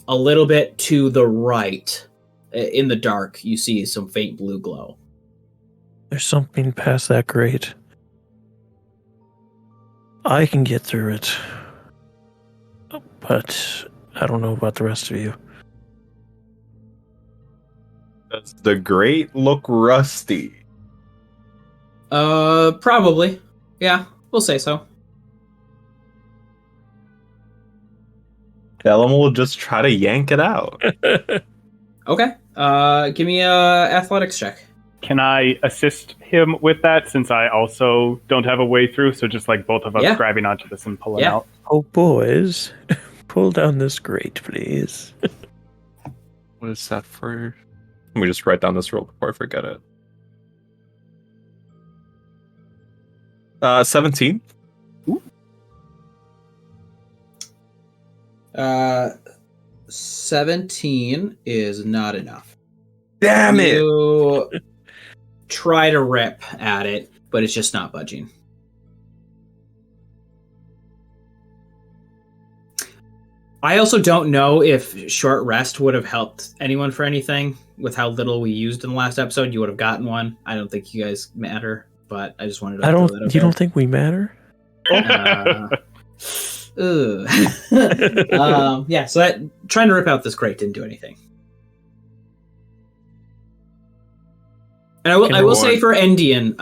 a little bit to the right in the dark, you see some faint blue glow. There's something past that grate. I can get through it, but I don't know about the rest of you. Does the grate look rusty? Probably. Yeah, we'll say so. Thellum will just try to yank it out. Okay. Give me a athletics check. Can I assist him with that since I also don't have a way through? So just both of us grabbing onto this and pulling out. Oh, boys, pull down this grate, please. What is that for? Let me just write down this roll before I forget it. 17. Ooh. 17 is not enough. Damn it! You try to rip at it, but it's just not budging. I also don't know if short rest would have helped anyone for anything. With how little we used in the last episode, you would have gotten one. I don't think you guys matter, but I just wanted to. You don't think we matter? Yeah. So that trying to rip out this crate didn't do anything. And I will say for Endien,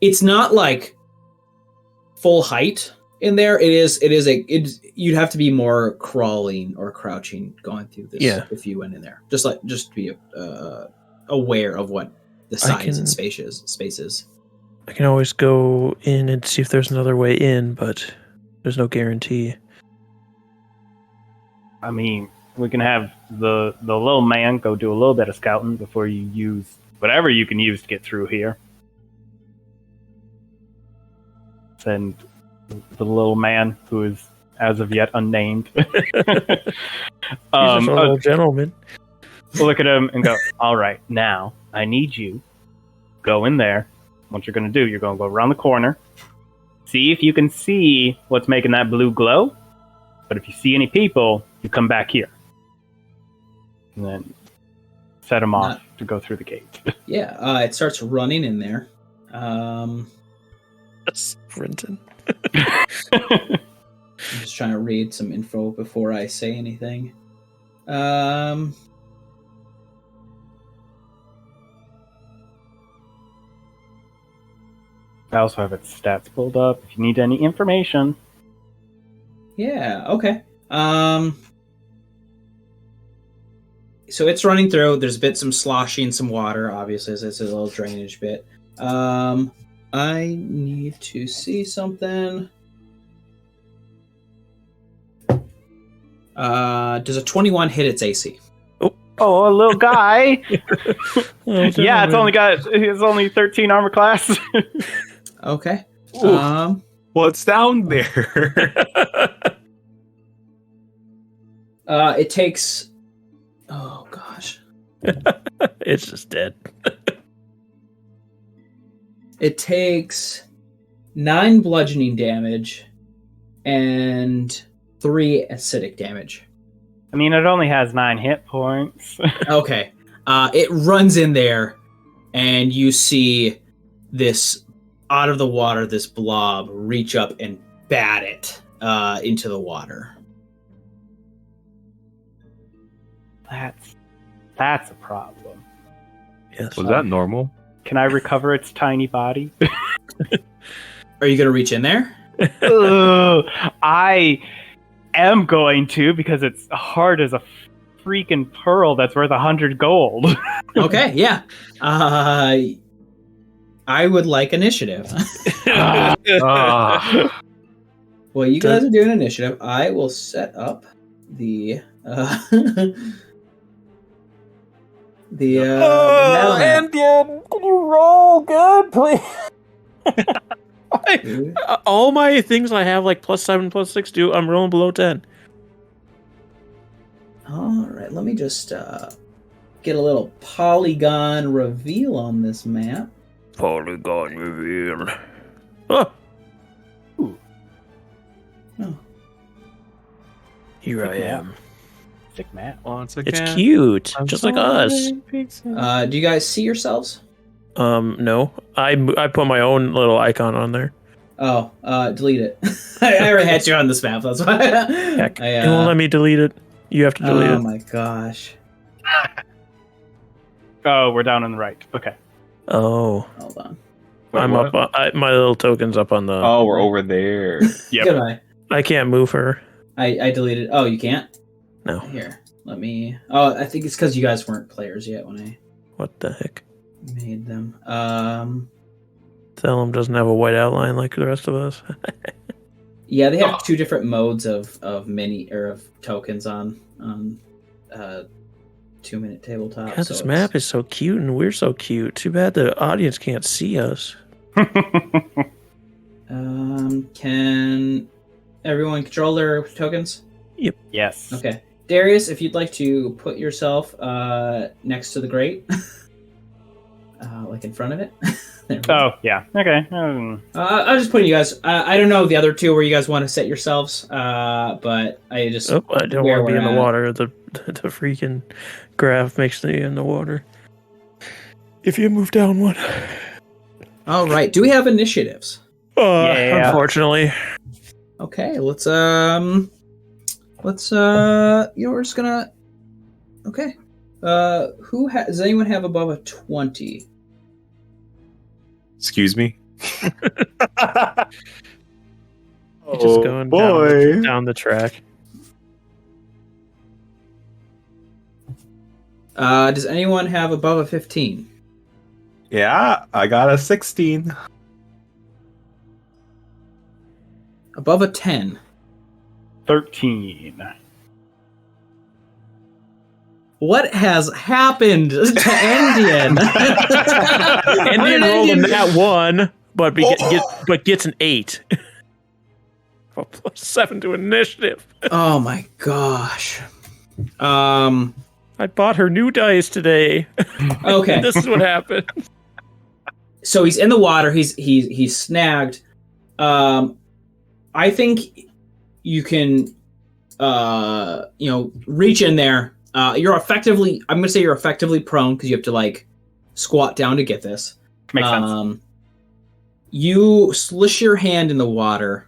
it's not like full height in there. You'd have to be more crawling or crouching going through this if you went in there. Just to be aware of what the size and space is. I can always go in and see if there's another way in, but there's no guarantee. I mean, we can have the little man go do a little bit of scouting before you use whatever you can use to get through here. Send the little man, who is as of yet unnamed. He's a little gentleman. We'll look at him and go, all right, now I need you. Go in there. What you're going to do, you're going to go around the corner. See if you can see what's making that blue glow. But if you see any people, you come back here. And then set them off to go through the gate. Yeah, it starts running in there. Sprinting. I'm just trying to read some info before I say anything. I also have its stats pulled up if you need any information. Yeah, okay. So it's running through. There's some sloshing, some water, obviously, as it's a little drainage bit. I need to see something. Does a 21 hit its AC? Oh, a little guy. Yeah, it's only 13 armor class. Okay. What's down there? It takes. Oh gosh. It's just dead. It takes 9 bludgeoning damage and 3 acidic damage. I mean, it only has 9 hit points. Okay. It runs in there, and you see this out of the water, this blob reach up and bat it into the water. That's a problem. Yes. Was that normal? Can I recover its tiny body? Are you going to reach in there? I am going to, because it's hard as a freaking pearl that's worth 100 gold. Okay, yeah. I would like initiative. Well, you guys are doing initiative. I will set up the Endien, can you roll good, please? All my things I have, like +7, +6, I'm rolling below 10. All right, let me just get a little polygon reveal on this map. Polygon reveal. Oh. Oh. Here I am. Sick map. Once again, It's cute, just like us. Do you guys see yourselves? No. I put my own little icon on there. Oh, delete it. I already had you on this map, that's why. Heck, it won't let me delete it. You have to delete it. Oh my gosh. Oh, we're down on the right. Okay. Oh. Hold on. Wait, I'm what? up. My little token's up on the. Oh, we're over there. Yep. Goodbye. I can't move her. I deleted. Oh, you can't? No. Here, let me. Oh, I think it's because you guys weren't players yet when I What the heck? made them. Thellum doesn't have a white outline like the rest of us. Yeah, they have 2 different modes of mini or of tokens on 2-minute tabletop. God, this map is so cute and we're so cute. Too bad the audience can't see us. Can everyone control their tokens? Yes. Okay. Darius, if you'd like to put yourself next to the grate. like in front of it. There we go. Oh, yeah. Okay. I'll just put you guys. I don't know the other two where you guys want to set yourselves, but I just. Oh, I don't where want to be we're in the at. water. The freaking graph makes me in the water. If you move down one. All right. Do we have initiatives? Yeah. Unfortunately. Okay. Let's. We're just gonna. Okay. Does anyone have above a 20? Excuse me. You're just going down the track. Does anyone have above a 15? Yeah, I got a 16. Above a 10? 13. What has happened to Endien? Endien rolled a nat 1, but gets an 8. Well, +7 to initiative. Oh my gosh. I bought her new dice today. Okay. This is what happened. So he's in the water. He's snagged. I think you can, reach in there. You're effectively. I'm gonna say you're effectively prone because you have to like squat down to get this. Makes sense. You slish your hand in the water,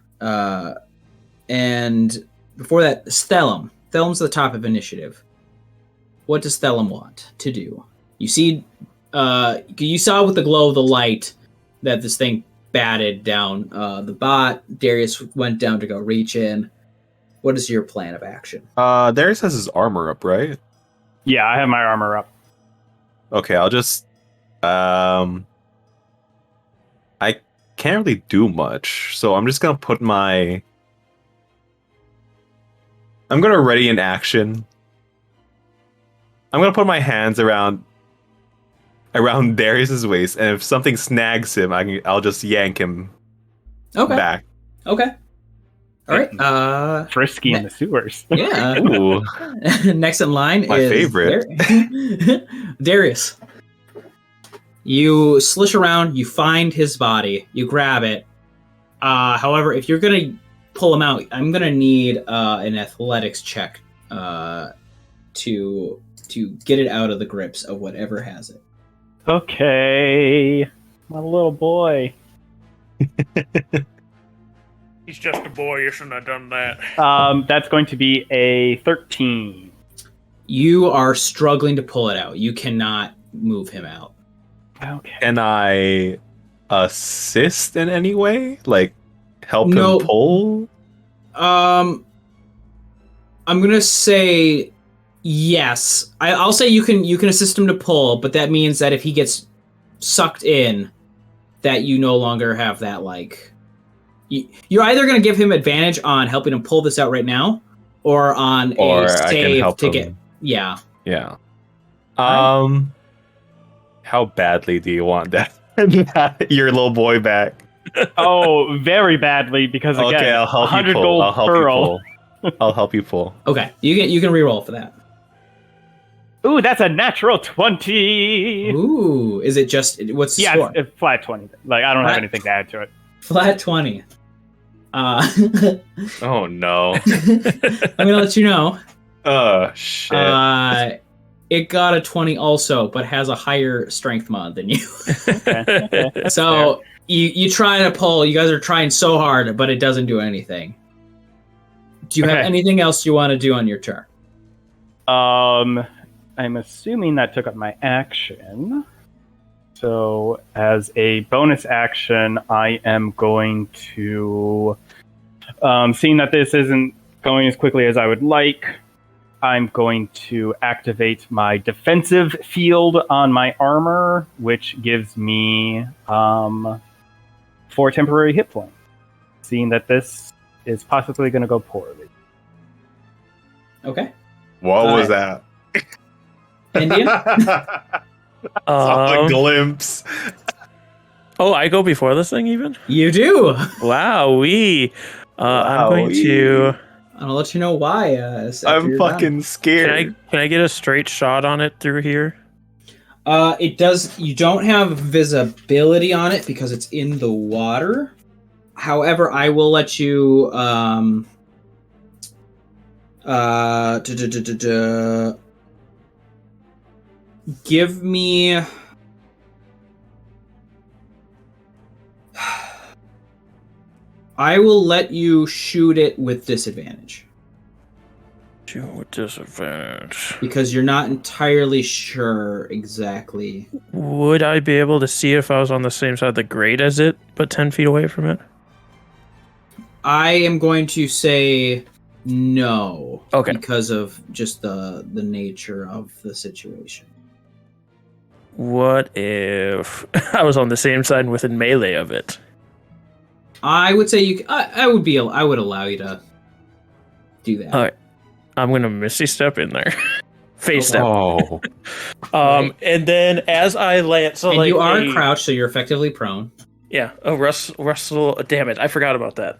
and before that, Thellum. Thellum's at the top of initiative. What does Thellum want to do? You see, you saw with the glow of the light that this thing batted down the bot. Darius went down to go reach in. What is your plan of action? Darius has his armor up, right? Yeah, I have my armor up. Okay, I'll just I can't really do much, so I'm just gonna put I'm gonna ready an action. I'm gonna put my hands around Darius's waist, and if something snags him, I'll just yank him back. Okay. All right. Frisky in the sewers. Yeah. Ooh, Next in line my is favorite. Darius. You slish around, you find his body, you grab it. However, if you're gonna pull him out, I'm gonna need an athletics check to get it out of the grips of whatever has it. Okay. My little boy. He's just a boy. You shouldn't have done that. That's going to be a 13. You are struggling to pull it out. You cannot move him out. Okay. Can I assist in any way? Like help No. him pull? I'm gonna say yes. I'll say you can assist him to pull, but that means that if he gets sucked in, that you no longer have that like. You're either gonna give him advantage on helping him pull this out right now, or on Or a I can save help to him. get. Yeah. Yeah. Right. How badly do you want that your little boy back? Oh, very badly because again, Okay, I'll help you 100 pull. gold I'll help pearl. you pull. I'll help you pull. Okay. You can reroll for that. Ooh, that's a natural 20. Ooh, is it just what's the Yeah, score? it's flat 20. Like I don't have Flat- anything to add to it. Flat 20. Oh no. I'm gonna let you know. Oh shit. It got a 20 also, but has a higher strength mod than you. Okay. So you try to pull. You guys are trying so hard, but it doesn't do anything. Do you have Okay. anything else you want to do on your turn? I'm assuming that took up my action. So as a bonus action, I am going to, seeing that this isn't going as quickly as I would like, I'm going to activate my defensive field on my armor, which gives me 4 temporary hit points. Seeing that this is possibly going to go poorly. Okay. What was that? Endien? Saw a glimpse. Oh, I go before this thing even? You do. Wow, I'm going to. I'll let you know why. After I'm you're fucking scared. Can I get a straight shot on it through here? It does. You don't have visibility on it because it's in the water. However, I will let you. Give me. I will let you shoot it with disadvantage. Shoot with disadvantage. Because you're not entirely sure exactly. Would I be able to see if I was on the same side of the grate as it, but 10 feet away from it? I am going to say no. Okay. Because of just the nature of the situation. What if I was on the same side and within melee of it? I would say I would allow you to do that. All right. I'm gonna Misty Step in there. Face step. Oh. Right. And then as I land, so and like you are crouched, so you're effectively prone. Yeah. Oh, Russell. Damn it! I forgot about that.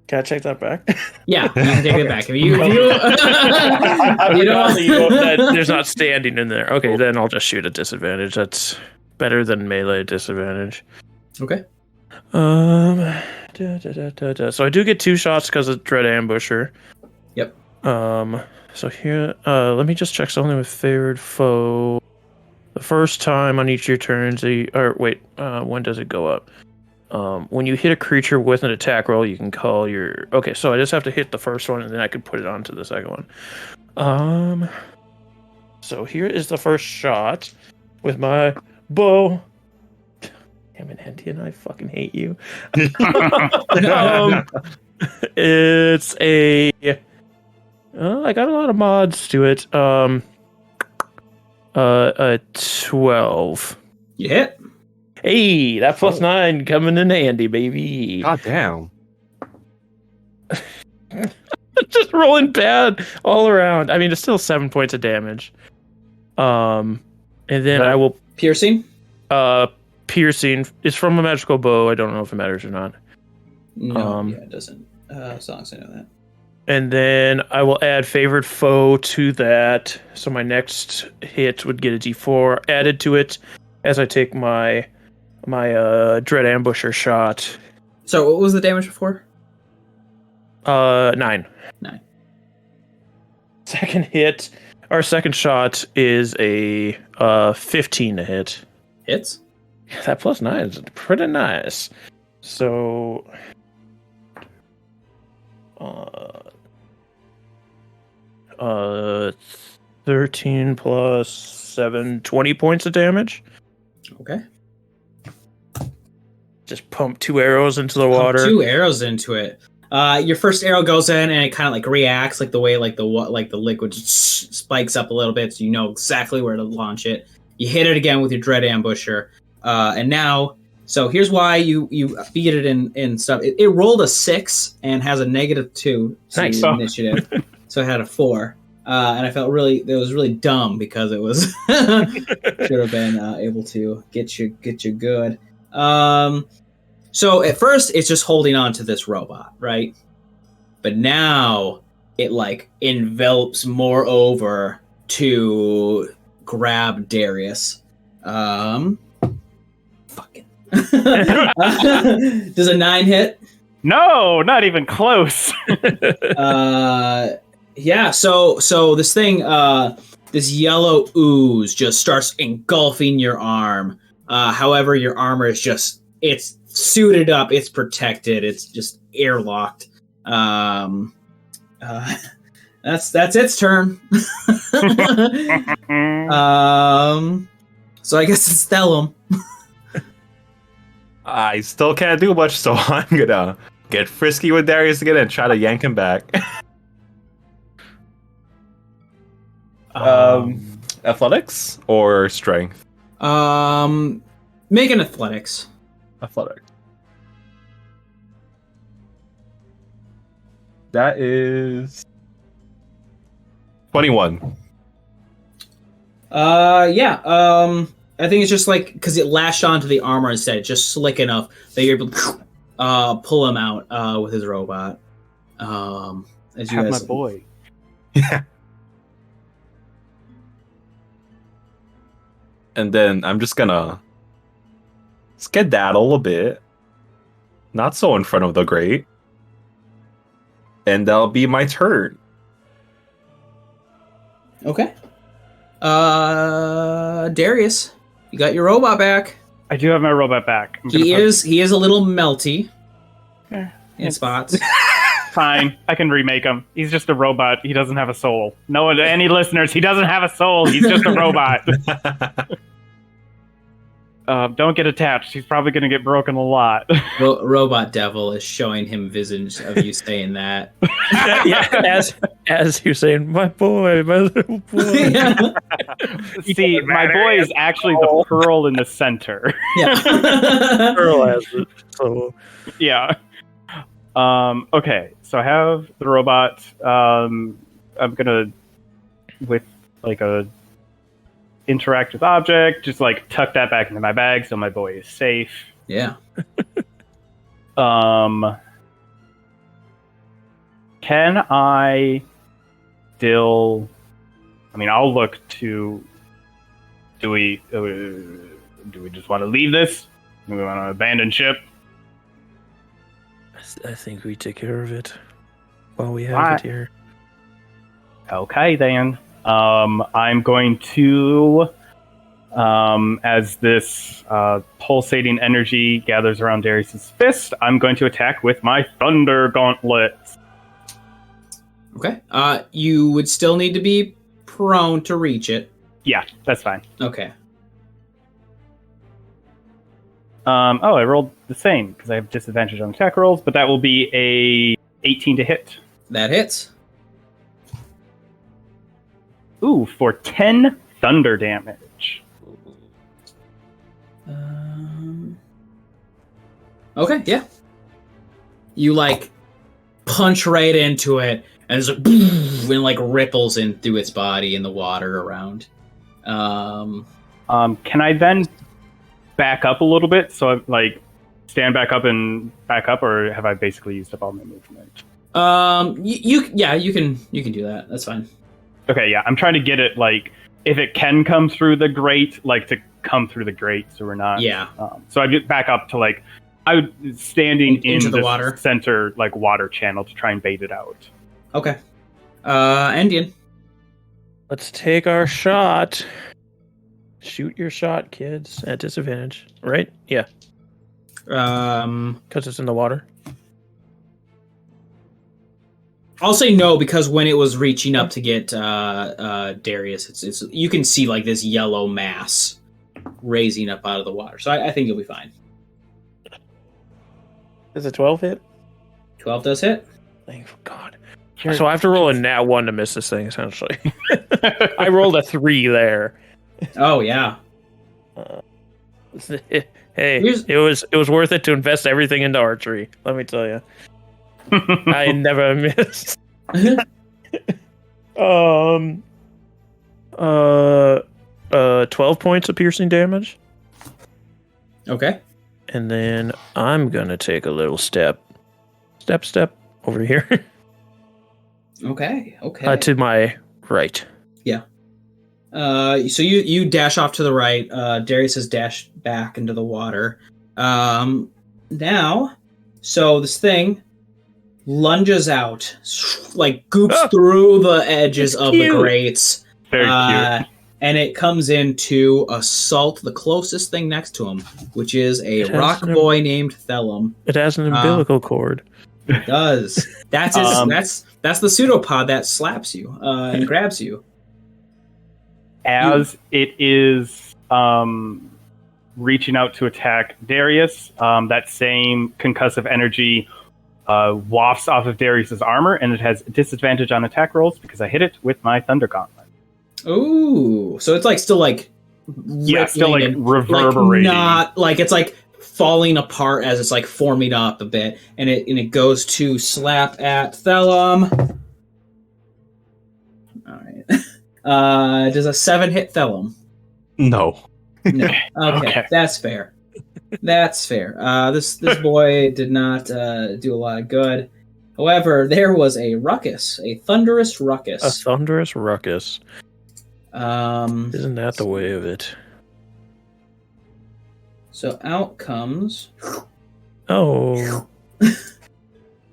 Can I take that back? Yeah, you can take it back. If you there's not standing in there. Okay, then I'll just shoot at disadvantage. That's better than melee disadvantage. Okay. So I do get 2 shots because of Dread Ambusher. Yep. So here, let me just check something with favored foe. The first time on each of your turns, when does it go up? When you hit a creature with an attack roll, you can call your... Okay, so I just have to hit the first one, and then I can put it onto the second one. So here is the first shot with my bow. Damn it, Endien, I fucking hate you. It's a... I got a lot of mods to it. A 12. You hit. Hey, that +9 coming in handy, baby. God damn. Just rolling bad all around. I mean, it's still 7 points of damage. And then I will... Piercing? Piercing. It's from a magical bow. I don't know if it matters or not. No, it doesn't. As long as I know that. And then I will add favored foe to that. So my next hit would get a d4 added to it as I take my Dread Ambusher shot. So what was the damage before? 9. 9. Second hit, our second shot is a 15 to hit. Hits? That +9 is pretty nice. So 13 plus 7, 20 points of damage. Okay. Just pump 2 arrows into the water. 2 arrows into it. Your first arrow goes in and it kind of like reacts like the way like the liquid just spikes up a little bit, so you know exactly where to launch it. You hit it again with your Dread Ambusher, and now. So here's why you beat it in stuff. It rolled a 6 and has a -2 to nice. Initiative, so it had a 4. And I felt it was really dumb because it was should have been able to get you good. So at first it's just holding on to this robot, right? But now it like envelops more over to grab Darius. Fucking. Does a 9 hit? No, not even close. Yeah, so this thing, this yellow ooze just starts engulfing your arm. However, your armor is it's suited up, it's protected, it's just airlocked. That's its turn. So I guess it's Thellum. I still can't do much, so I'm gonna get frisky with Darius again and try to yank him back. Athletics or strength? Make an athletics. Athletic. That is 21. Yeah. I think it's just like because it lashed onto the armor instead, just slick enough that you're able to pull him out with his robot. As you Have guys, my boy. Yeah. And then I'm just gonna skedaddle a bit. Not so in front of the grate. And that'll be my turn. Okay. Darius, you got your robot back. I do have my robot back. He is a little melty in spots. Fine. I can remake him. He's just a robot. He doesn't have a soul. No one, any listeners, he doesn't have a soul. He's just a robot. Don't get attached. He's probably going to get broken a lot. Robot Devil is showing him visions of you saying that. Yeah, as you're saying, my boy, my little boy. See, my boy is actually the pearl in the center. Yeah. Pearl has it. So Yeah. Okay, so I have the robot. I'm gonna, with like a interact with object, just like tuck that back into my bag so my boy is safe. Yeah. Can I still? I mean, I'll look to. Do we just want to leave this? Do we want to abandon ship? I think we take care of it while we have it here. Okay, then. I'm going to, as this pulsating energy gathers around Darius' fist, I'm going to attack with my Thunder Gauntlets. Okay. You would still need to be prone to reach it. Yeah, that's fine. Okay. I rolled the same because I have disadvantage on attack rolls, but that will be a 18 to hit. That hits. Ooh, for 10 thunder damage. Okay, yeah. You like punch right into it, and it's like, and like ripples in through its body in the water around. Can I then back up a little bit? So I like stand back up and back up, or have I basically used up all my movement? You can do that. That's fine. Okay, yeah, I'm trying to get it, like, if it can come through the grate, like, to come through the grate, so we're not... Yeah. So I get back up to, like, I was standing into in the the water center, like, water channel to try and bait it out. Okay. Endien. Let's take our shot. Shoot your shot, kids. At disadvantage, right? Yeah. Because it's in the water. I'll say no because when it was reaching up to get Darius, it's you can see like this yellow mass raising up out of the water. So I think you'll be fine. Does a 12 hit? 12 does hit. Thank God. So I have to roll a nat 1 to miss this thing, essentially. I rolled a 3 there. Oh yeah. Hey, it was worth it to invest everything into archery. Let me tell you. I never missed. 12 points of piercing damage. Okay. And then I'm gonna take a little step over here. Okay. To my right. Yeah. So you dash off to the right. Darius has dashed back into the water. Now, so this thing lunges out, like goops through the edges of the grates. Very cute. And it comes in to assault the closest thing next to him, which is a rock boy named Thellum. It has an umbilical cord. It does. That's that's the pseudopod that slaps you and grabs you. As it is reaching out to attack Darius, that same concussive energy wafts off of Darius's armor, and it has disadvantage on attack rolls because I hit it with my Thunder Gauntlet. Ooh, so it's like still like still like reverberating, like not like it's like falling apart as it's like forming up a bit, and it goes to slap at Thellum. All right, does a 7 hit Thellum? No. No. Okay, that's fair. That's fair. This boy did not do a lot of good. However, there was a ruckus, a thunderous ruckus. A thunderous ruckus. Isn't that the way of it? So out comes. Oh.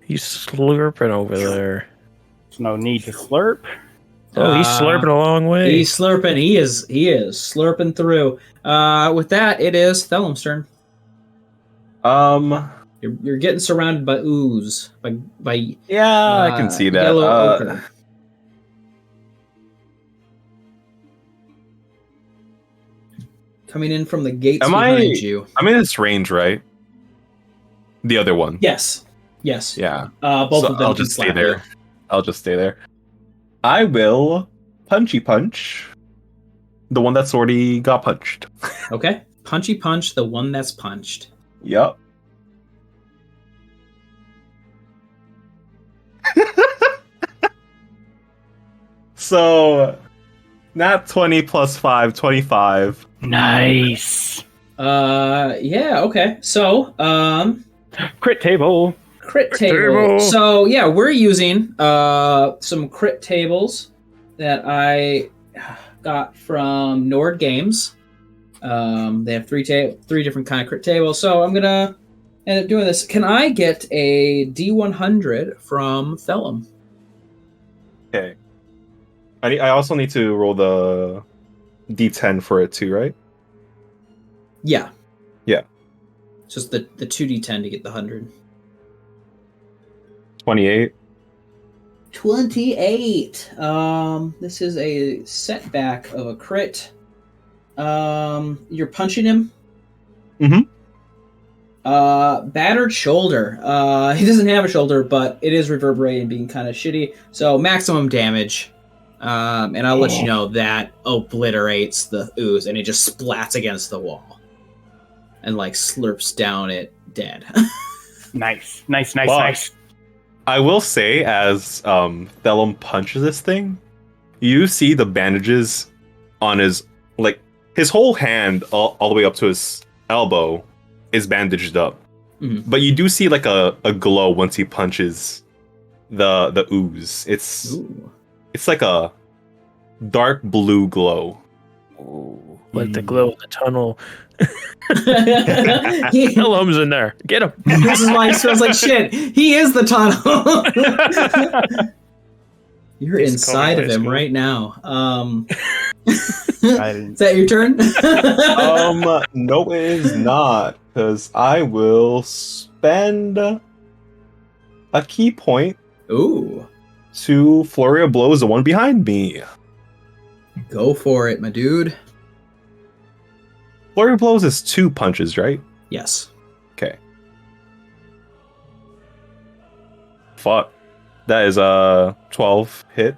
He's slurping over there. There's no need to slurp. Oh, he's slurping a long way. He's slurping. He is slurping through. With that, it is Thellum's turn. You're getting surrounded by ooze. By Yeah, I can see that. Yellow ochre. Coming in from the gates behind you. I'm in this range, right? The other one. Yes. Yeah. Both of them. I'll just stay there. I'll just stay there. I will punchy punch the one that's already got punched. Okay. Punchy punch the one that's punched. Yep. So, not 20 plus 5, 25. Nice. Yeah, okay. So, Crit table. Crit table. So, yeah, we're using some crit tables that I got from Nord Games. They have three different kind of crit tables. So, I'm going to end up doing this. Can I get a D100 from Thellum? Okay. I also need to roll the D10 for it too, right? Yeah. Yeah. Just the 2D10 to get the 100. 28. 28. This is a setback of a crit. You're punching him. Mm-hmm. Battered shoulder. He doesn't have a shoulder, but it is reverberating, being kind of shitty. So maximum damage. And I'll let you know that obliterates the ooze, and it just splats against the wall, and like slurps down it dead. Nice. But I will say, as Thellum punches this thing, you see the bandages on his whole hand all the way up to his elbow is bandaged up. Mm-hmm. But you do see like a glow once he punches the ooze. It's like a dark blue glow. Oh, like the glow in the tunnel. He- Thellum's in there. Get him. This is why he smells like shit. He is the tunnel. You're He's inside of coming him by right now. Is that your turn? No, it is not, because I will spend a key point Ooh. to Flurry of Blows the one behind me. Go for it, my dude. Flurry of Blows is 2 punches, right? Yes. Okay. Fuck. That is a 12 hit.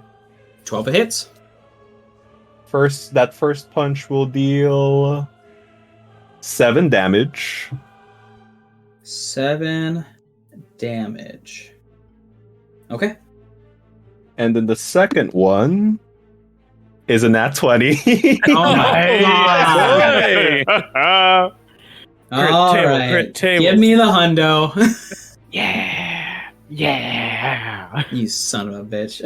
12 hits. That first punch will deal 7 damage. 7 damage. Okay. And then the second one is a nat 20. Oh my god. Hey. All table, right. crit table. Give me the hundo. Yeah. You son of a bitch.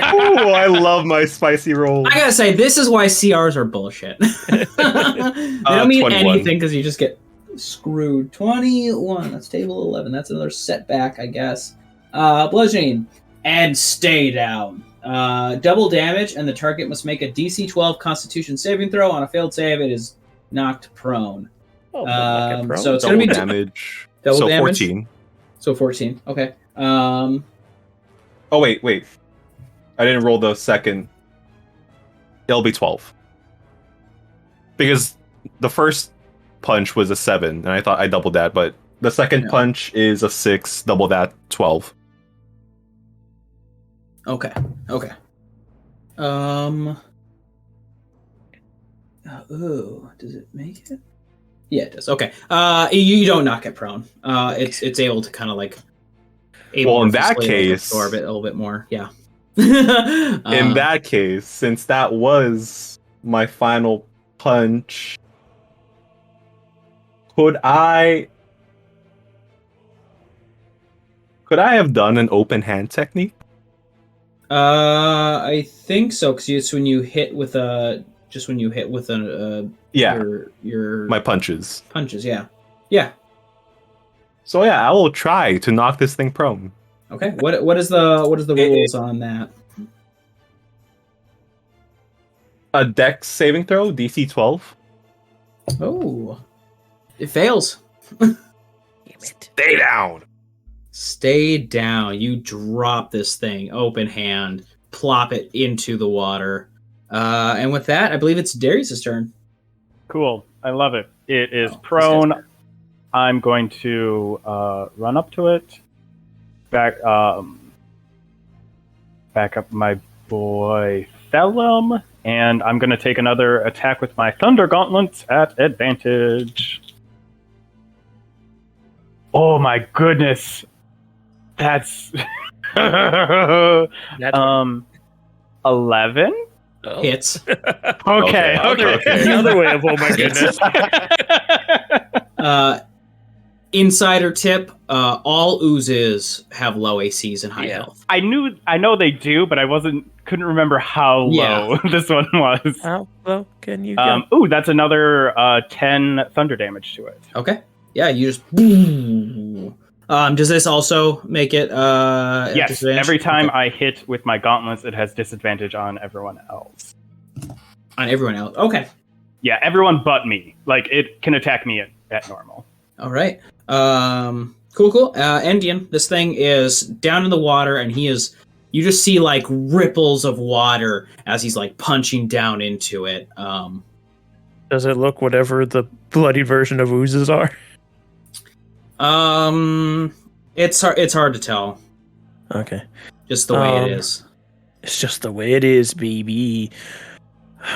Oh, I love my spicy rolls. I gotta say, this is why CRs are bullshit. They don't mean 21. anything because you just get screwed. 21. That's table 11. That's another setback, I guess. Bludgeoning. And stay down. Double damage, and the target must make a DC 12 Constitution saving throw. On a failed save, it is knocked prone. So it's Double going to be damage. double so damage? 14. So 14. Okay. Oh, wait. I didn't roll the second. It'll be 12. Because the first punch was a 7, and I thought I doubled that, but the second punch is a 6, double that, 12. Okay. Ooh, does it make it? Yeah, it does. Okay. You don't knock it prone. It's able to kind of like. Well, in that case, absorb it a little bit more. Yeah. In that case, since that was my final punch, could I have done an open hand technique? I think so, because it's when you hit with Just when you hit with your my punches. punches. Yeah. So yeah, I will try to knock this thing prone. Okay. What is the rules on that? A Dex saving throw, DC 12. Oh, it fails. Stay down. Stay down. You drop this thing, open hand, plop it into the water. And with that, I believe it's Darius' turn. Cool. I love it. It is prone. I'm going to run up to it. Back up my boy Thellum. And I'm going to take another attack with my Thunder Gauntlets at advantage. Oh my goodness. That's 11? Oh. Hits. Okay. The other way of oh my goodness. Insider tip: all oozes have low ACs and high health. I know they do, but I couldn't remember how low this one was. How low can you go? Ooh, that's another 10 thunder damage to it. Okay. Yeah, you just. Does this also make it? Yes. Disadvantage? Every time I hit with my gauntlets, it has disadvantage on everyone else. On everyone else. Okay. Yeah, everyone but me. Like it can attack me at normal. All right. Cool. Endien, this thing is down in the water, and you just see like ripples of water as he's like punching down into it. Does it look whatever the bloody version of oozes are? It's hard to tell. Okay. Just the way it is. It's just the way it is, baby.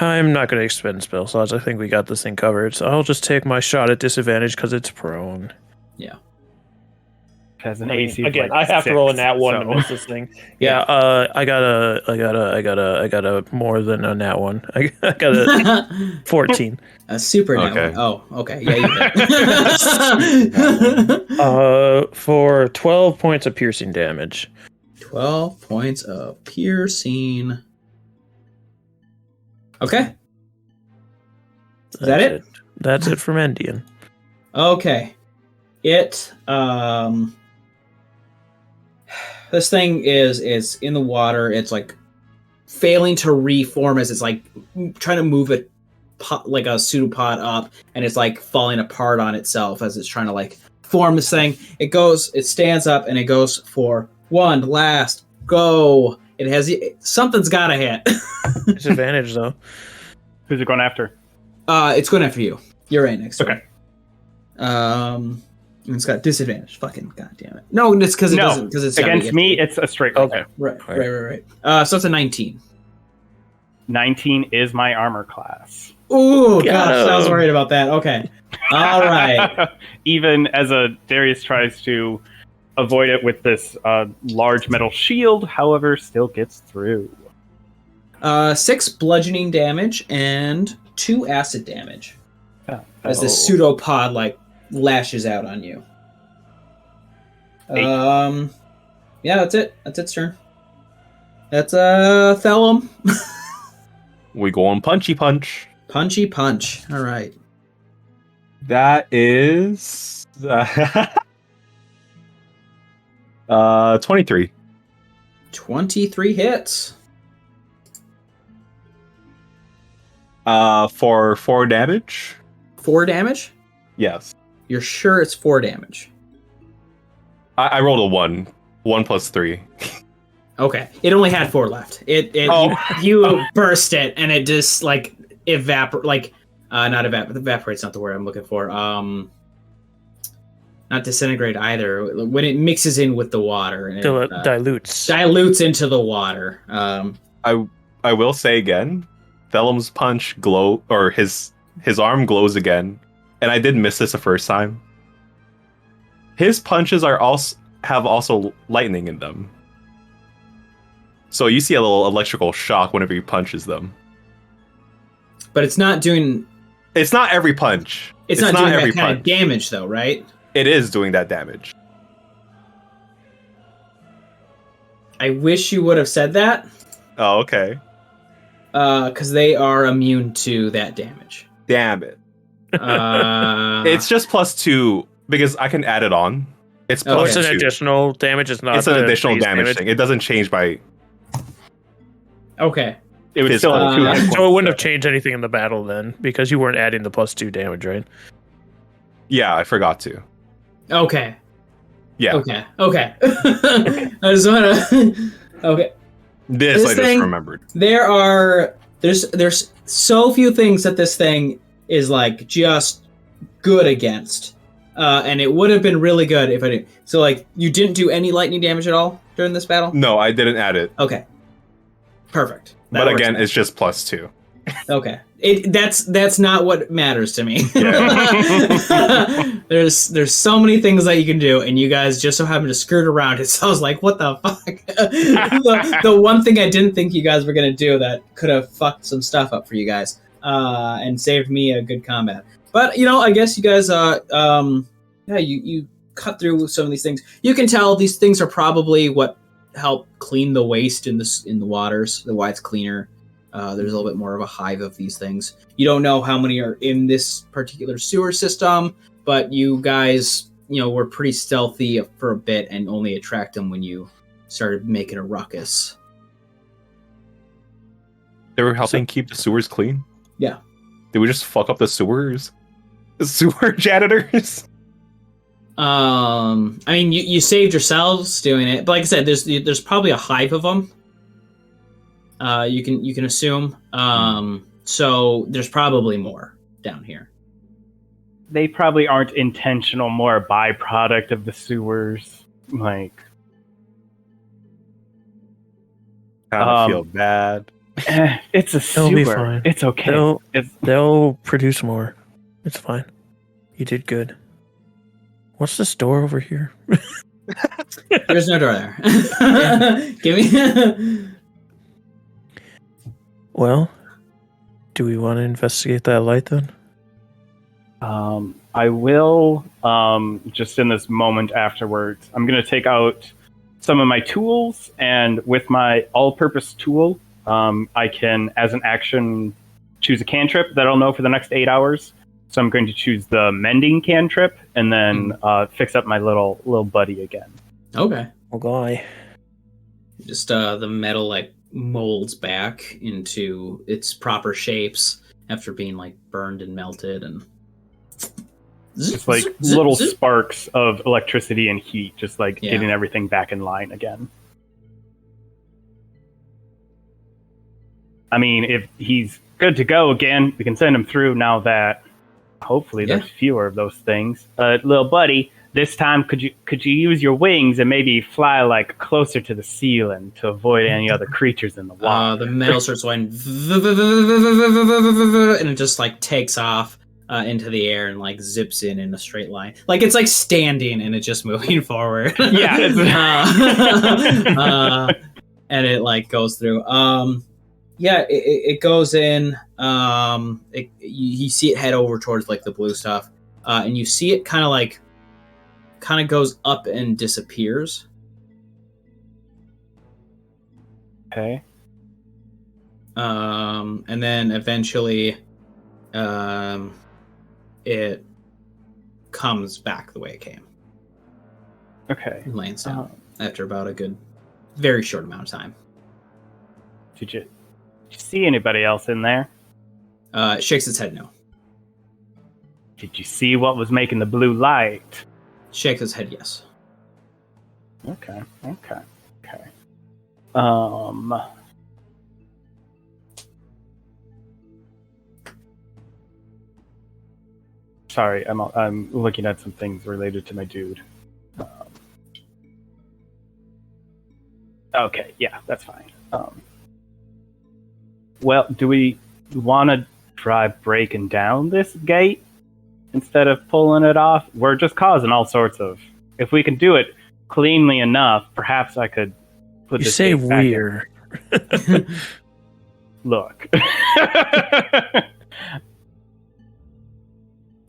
I'm not going to expend spell slots. I think we got this thing covered. So I'll just take my shot at disadvantage because it's prone. Yeah. Has an AC again. like I have 6, to roll a nat one so. to miss this thing. Yeah. I got a more than a nat one. I got a 14. A super nat Okay. one. Oh, okay. Yeah, you hit. For 12 points of piercing damage. 12 points of piercing. Okay. Is that it? That's it from Endien. Okay. This thing is in the water. It's like failing to reform as it's like trying to move it like a pseudopod up, and it's like falling apart on itself as it's trying to like form this thing. It stands up and it goes for one last go. It has something's gotta hit. Disadvantage though. Who's it going after? It's going after you. You're right next to Okay. it. It's got disadvantage. Fucking goddamn it! No, it's because it doesn't. Because it's against me. It's a straight roll. Okay. Right. So it's a 19. 19 is my armor class. Ooh, gosh, I was worried about that. Okay. All right. Even as Darius tries to avoid it with this large metal shield, however, still gets through. 6 bludgeoning damage and 2 acid damage. As this Oh. pseudopod like lashes out on you. 8. Yeah, that's it. That's its turn. That's Thellum. We go on punchy punch. Punchy punch. All right. That is 23. 23 hits. For 4 damage. 4 damage? Yes. You're sure it's 4 damage? I rolled a 1. 1 plus 3. Okay. It only had 4 left. You burst it and it just like evaporate's not the word I'm looking for. Not disintegrate either. When it mixes in with the water and It dilutes. dilutes into the water. I will say again, Thellum's punch his arm glows again, and I did miss this the first time. His punches have also lightning in them, so you see a little electrical shock whenever he punches them. But it's not doing. It's not every punch. It's not doing that kind of damage, though, right? It is doing that damage. I wish you would have said that. Oh, okay. Because they are immune to that damage. Damn it. It's just +2 because I can add it on. It's Oh, it's an +2. additional damage. It's not. It's an the additional base damage thing. It doesn't change by. okay. It would still have 2 hit points. So it wouldn't have changed anything in the battle then, because you weren't adding the +2 damage, right? Yeah, I forgot to. Okay. Yeah. Okay. I just wanna. Okay. This I thing- just remembered. There's so few things that this thing is like just good against, and it would have been really good if I didn't. So like, you didn't do any lightning damage at all during this battle. No, I didn't add it. Okay. Perfect. That But works again, out. it's just +2. Okay. That's not what matters to me. Yeah. There's so many things that you can do, and you guys just so happen to skirt around it. So I was like, what the fuck? the one thing I didn't think you guys were gonna do that could have fucked some stuff up for you guys, and saved me a good combat. But I guess you guys you cut through some of these things. You can tell these things are probably what help clean the waste in the waters. The why it's cleaner. There's a little bit more of a hive of these things. You don't know how many are in this particular sewer system, but you guys, were pretty stealthy for a bit and only attract them when you started making a ruckus. They were helping keep the sewers clean? Yeah. Did we just fuck up the sewers? The sewer janitors? I mean, you saved yourselves doing it, but like I said, there's probably a hive of them. You can assume. So there's probably more down here. They probably aren't intentional, more a byproduct of the sewers. Like, Kind of feel bad. it's a They'll be sewer. fine. It's okay. They'll produce more. It's fine. You did good. What's this door over here? There's no door there. Give me. Well, do we want to investigate that light then? I will, just in this moment afterwards, I'm going to take out some of my tools, and with my all-purpose tool, I can, as an action, choose a cantrip that I'll know for the next 8 hours. So I'm going to choose the mending cantrip, and then fix up my little buddy again. Okay. Oh, guy. Just the metal like molds back into its proper shapes after being like burned and melted and Just like little sparks of electricity and heat, just like getting everything back in line again. I mean, if he's good to go again, we can send him through now that hopefully there's fewer of those things. Little buddy, this time could you use your wings and maybe fly like closer to the ceiling to avoid any other creatures in the water? The metal starts going and it just like takes off into the air and like zips in a straight line. Like it's like standing and it's just moving forward. Yeah. And it like goes through. It goes in. You see it head over towards like the blue stuff, and you see it kind of goes up and disappears. Okay. And then eventually, it comes back the way it came. Okay. And lands down after about a good, very short amount of time. Did you see anybody else in there? It shakes its head no. Did you see what was making the blue light? Shakes its head yes. Okay. Sorry, I'm looking at some things related to my dude. Okay, yeah, that's fine. Well, do we want to try breaking down this gate instead of pulling it off? We're just causing all sorts of... If we can do it cleanly enough, perhaps I could put this gate back in. We're. Look.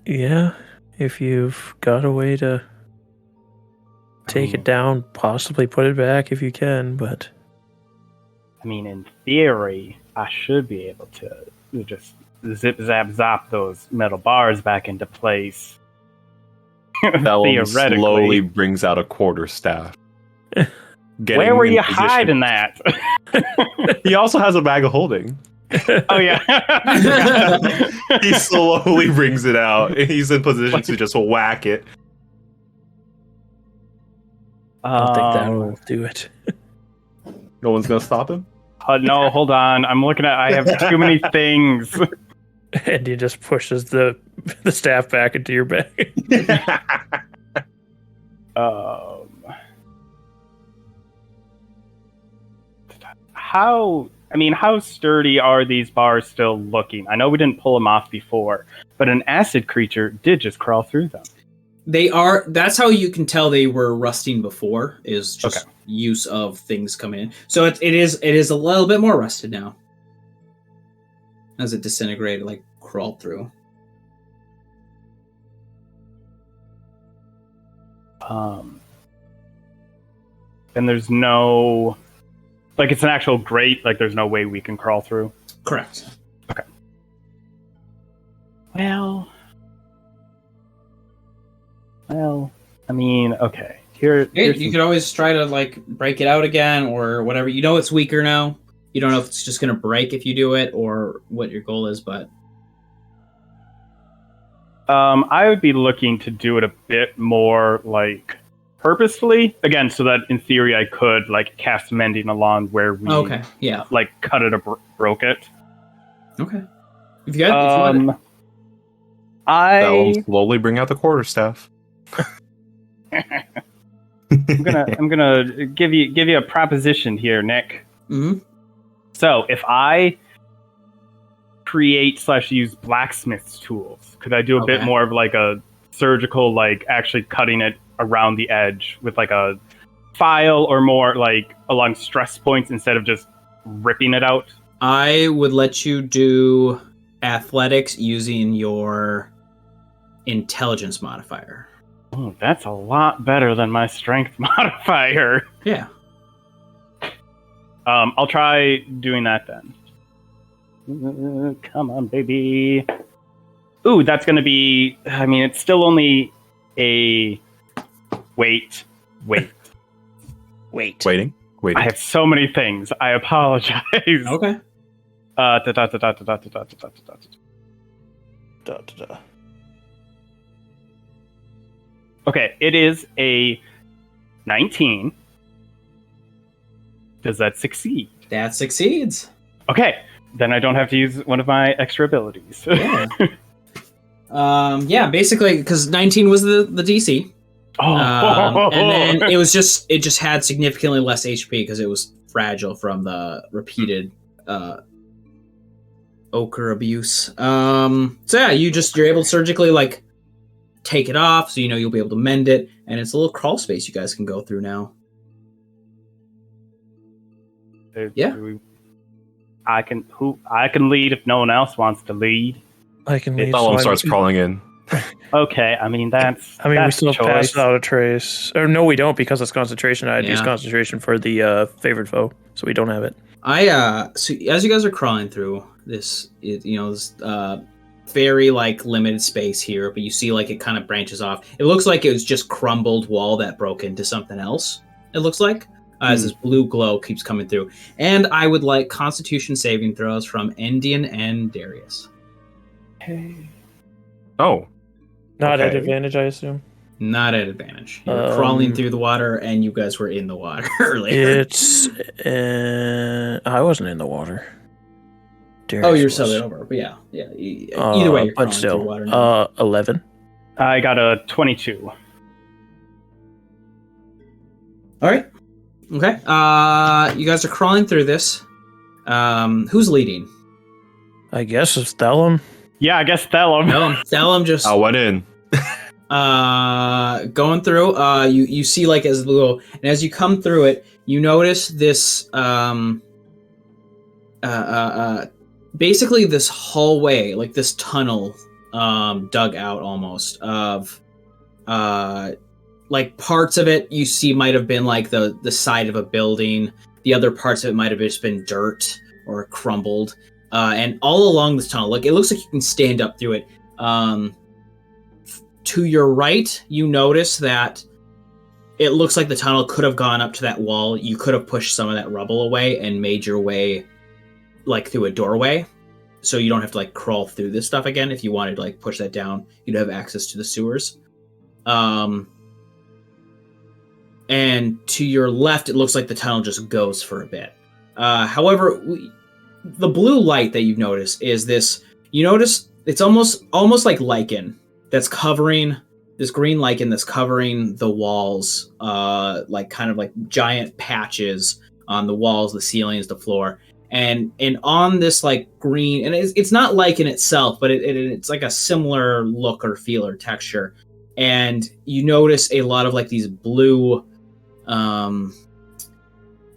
Yeah, if you've got a way to take it down, possibly put it back if you can, but... I mean, in theory, I should be able to just zip, zap, zop those metal bars back into place. Thellum slowly brings out a quarterstaff. Where were you hiding that? He also has a bag of holding. Oh, yeah. He slowly brings it out. He's in position to just whack it. I don't think that will do it. No one's going to stop him? No, hold on. I'm looking at. I have too many things. And he just pushes the staff back into your bag. How sturdy are these bars still looking? I know we didn't pull them off before, but an acid creature did just crawl through them. They are. That's how you can tell they were rusting before. Is just use of things coming in. So it is a little bit more rusted now, as it disintegrated, like crawled through. And there's no, like, it's an actual grate. Like, there's no way we can crawl through. Correct. Okay. Well, I mean, okay. You could always try to like break it out again or whatever. You know it's weaker now. You don't know if it's just going to break if you do it or what your goal is, but I would be looking to do it a bit more like purposefully again, so that in theory I could like cast Mending along where we like cut it or broke it. Okay. If you got, I'll slowly bring out the quarterstaff. I'm gonna give you a proposition here, Nick. Mm-hmm. So if I create/use blacksmith's tools, could I do a bit more of like a surgical, like actually cutting it around the edge with like a file or more like along stress points instead of just ripping it out? I would let you do athletics using your intelligence modifier. Oh, that's a lot better than my strength modifier. Yeah. I'll try doing that then. Come on, baby. Ooh, that's going to be... I mean, it's still only a... Wait. Waiting. I have so many things. I apologize. Okay. Okay, it is a 19. Does that succeed? That succeeds. Okay, then I don't have to use one of my extra abilities. Yeah. Basically, because 19 was the DC. And then it just had significantly less HP because it was fragile from the repeated ochre abuse. So yeah, you're able to surgically like take it off, so you'll be able to mend it, and it's a little crawl space you guys can go through now. Yeah. I can lead if no one else wants to lead. I can lead. Thellum starts crawling in. Okay, I mean that's we still pass out a trace. Or no, we don't, because it's concentration. I use concentration for the favored foe, so we don't have it. So as you guys are crawling through this, this very like limited space here, but you see like it kind of branches off. It looks like it was just crumbled wall that broke into something else. It looks like as this blue glow keeps coming through. And I would like Constitution saving throws from Endien and Darius. Okay. Oh. Not at advantage, I assume. Not at advantage. You're crawling through the water, and you guys were in the water earlier. I wasn't in the water. Darius you're sailing over, but yeah. Either way, you're but still, through water now. 11. I got a 22. All right. Okay. You guys are crawling through this. Who's leading? I guess it's Thellum. Yeah, I guess Thellum. Thellum just. I went in. Going through. You see like as the little, and as you come through it, you notice this. Basically this hallway, like this tunnel, dug out almost of, like parts of it you see might have been like the side of a building. The other parts of it might have just been dirt or crumbled. And all along this tunnel, it looks like you can stand up through it. To your right, you notice that it looks like the tunnel could have gone up to that wall. You could have pushed some of that rubble away and made your way through a doorway. So you don't have to crawl through this stuff again. If you wanted to push that down, you'd have access to the sewers. And to your left, it looks like the tunnel just goes for a bit. However, the blue light that you've noticed is this. You notice it's almost like lichen that's covering this green lichen that's covering the walls, kind of giant patches on the walls, the ceilings, the floor, and on this green, and it's not lichen itself, but it's like a similar look or feel or texture. And you notice a lot of these blue,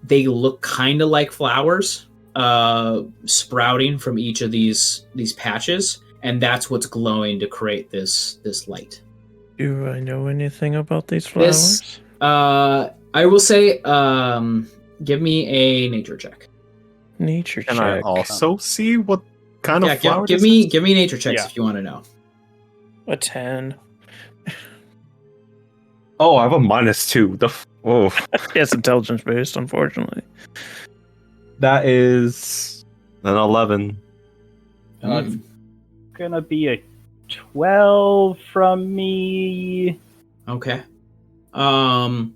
they look kind of like flowers sprouting from each of these patches, and that's what's glowing to create this light. Do I know anything about these flowers? I will say, give me a nature check. Nature check. Can I also see what kind of flower? Give me nature checks if you want to know. A 10. Oh, I have a -2. It's intelligence based, unfortunately. That is an 11. It's gonna be a 12 from me. Okay. None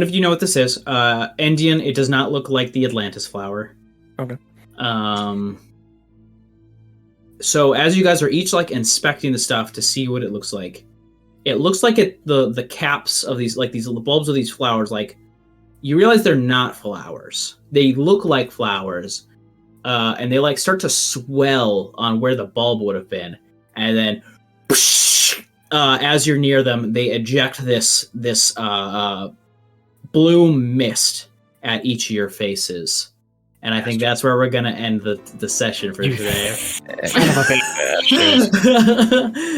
of you know what this is. Endien, it does not look like the Atlantis flower. Okay. So as you guys are each inspecting the stuff to see what it looks like the caps of these the bulbs of these flowers, you realize they're not flowers. They look like flowers, and they start to swell on where the bulb would have been, and then as you're near them, they eject this blue mist at each of your faces. And I think that's where we're going to end the session for today.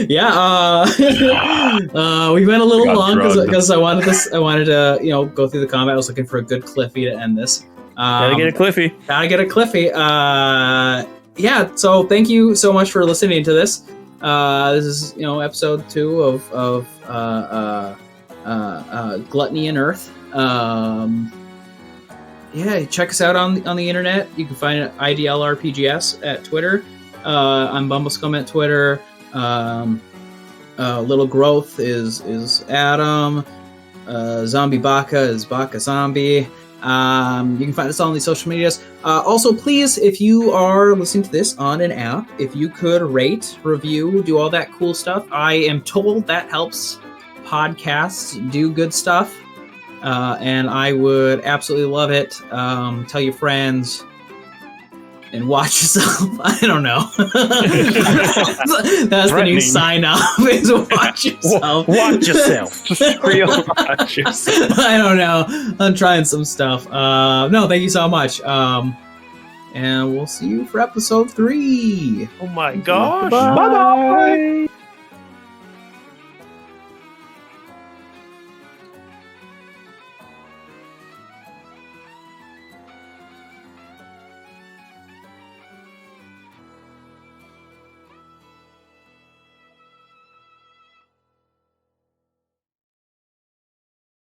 Yeah, we went a little long because I wanted to go through the combat. I was looking for a good Cliffy to end this. Gotta get a Cliffy. Yeah, so thank you so much for listening to this. This is episode 2 of Gluttony Earth. Yeah, check us out on the internet. You can find it IDLRPGS at Twitter. I'm Bumblescum at Twitter. Little Growth is Adam. Zombie Baka is BakaZombie. You can find us all on these social medias. Also, please, if you are listening to this on an app, if you could rate, review, do all that cool stuff. I am told that helps podcasts do good stuff. And I would absolutely love it. Tell your friends and watch yourself. I don't know. That's the new sign off is watch yourself. Watch yourself. Real watch yourself. I don't know. I'm trying some stuff. No, thank you so much. And we'll see you for episode 3. Oh my gosh. Bye-bye.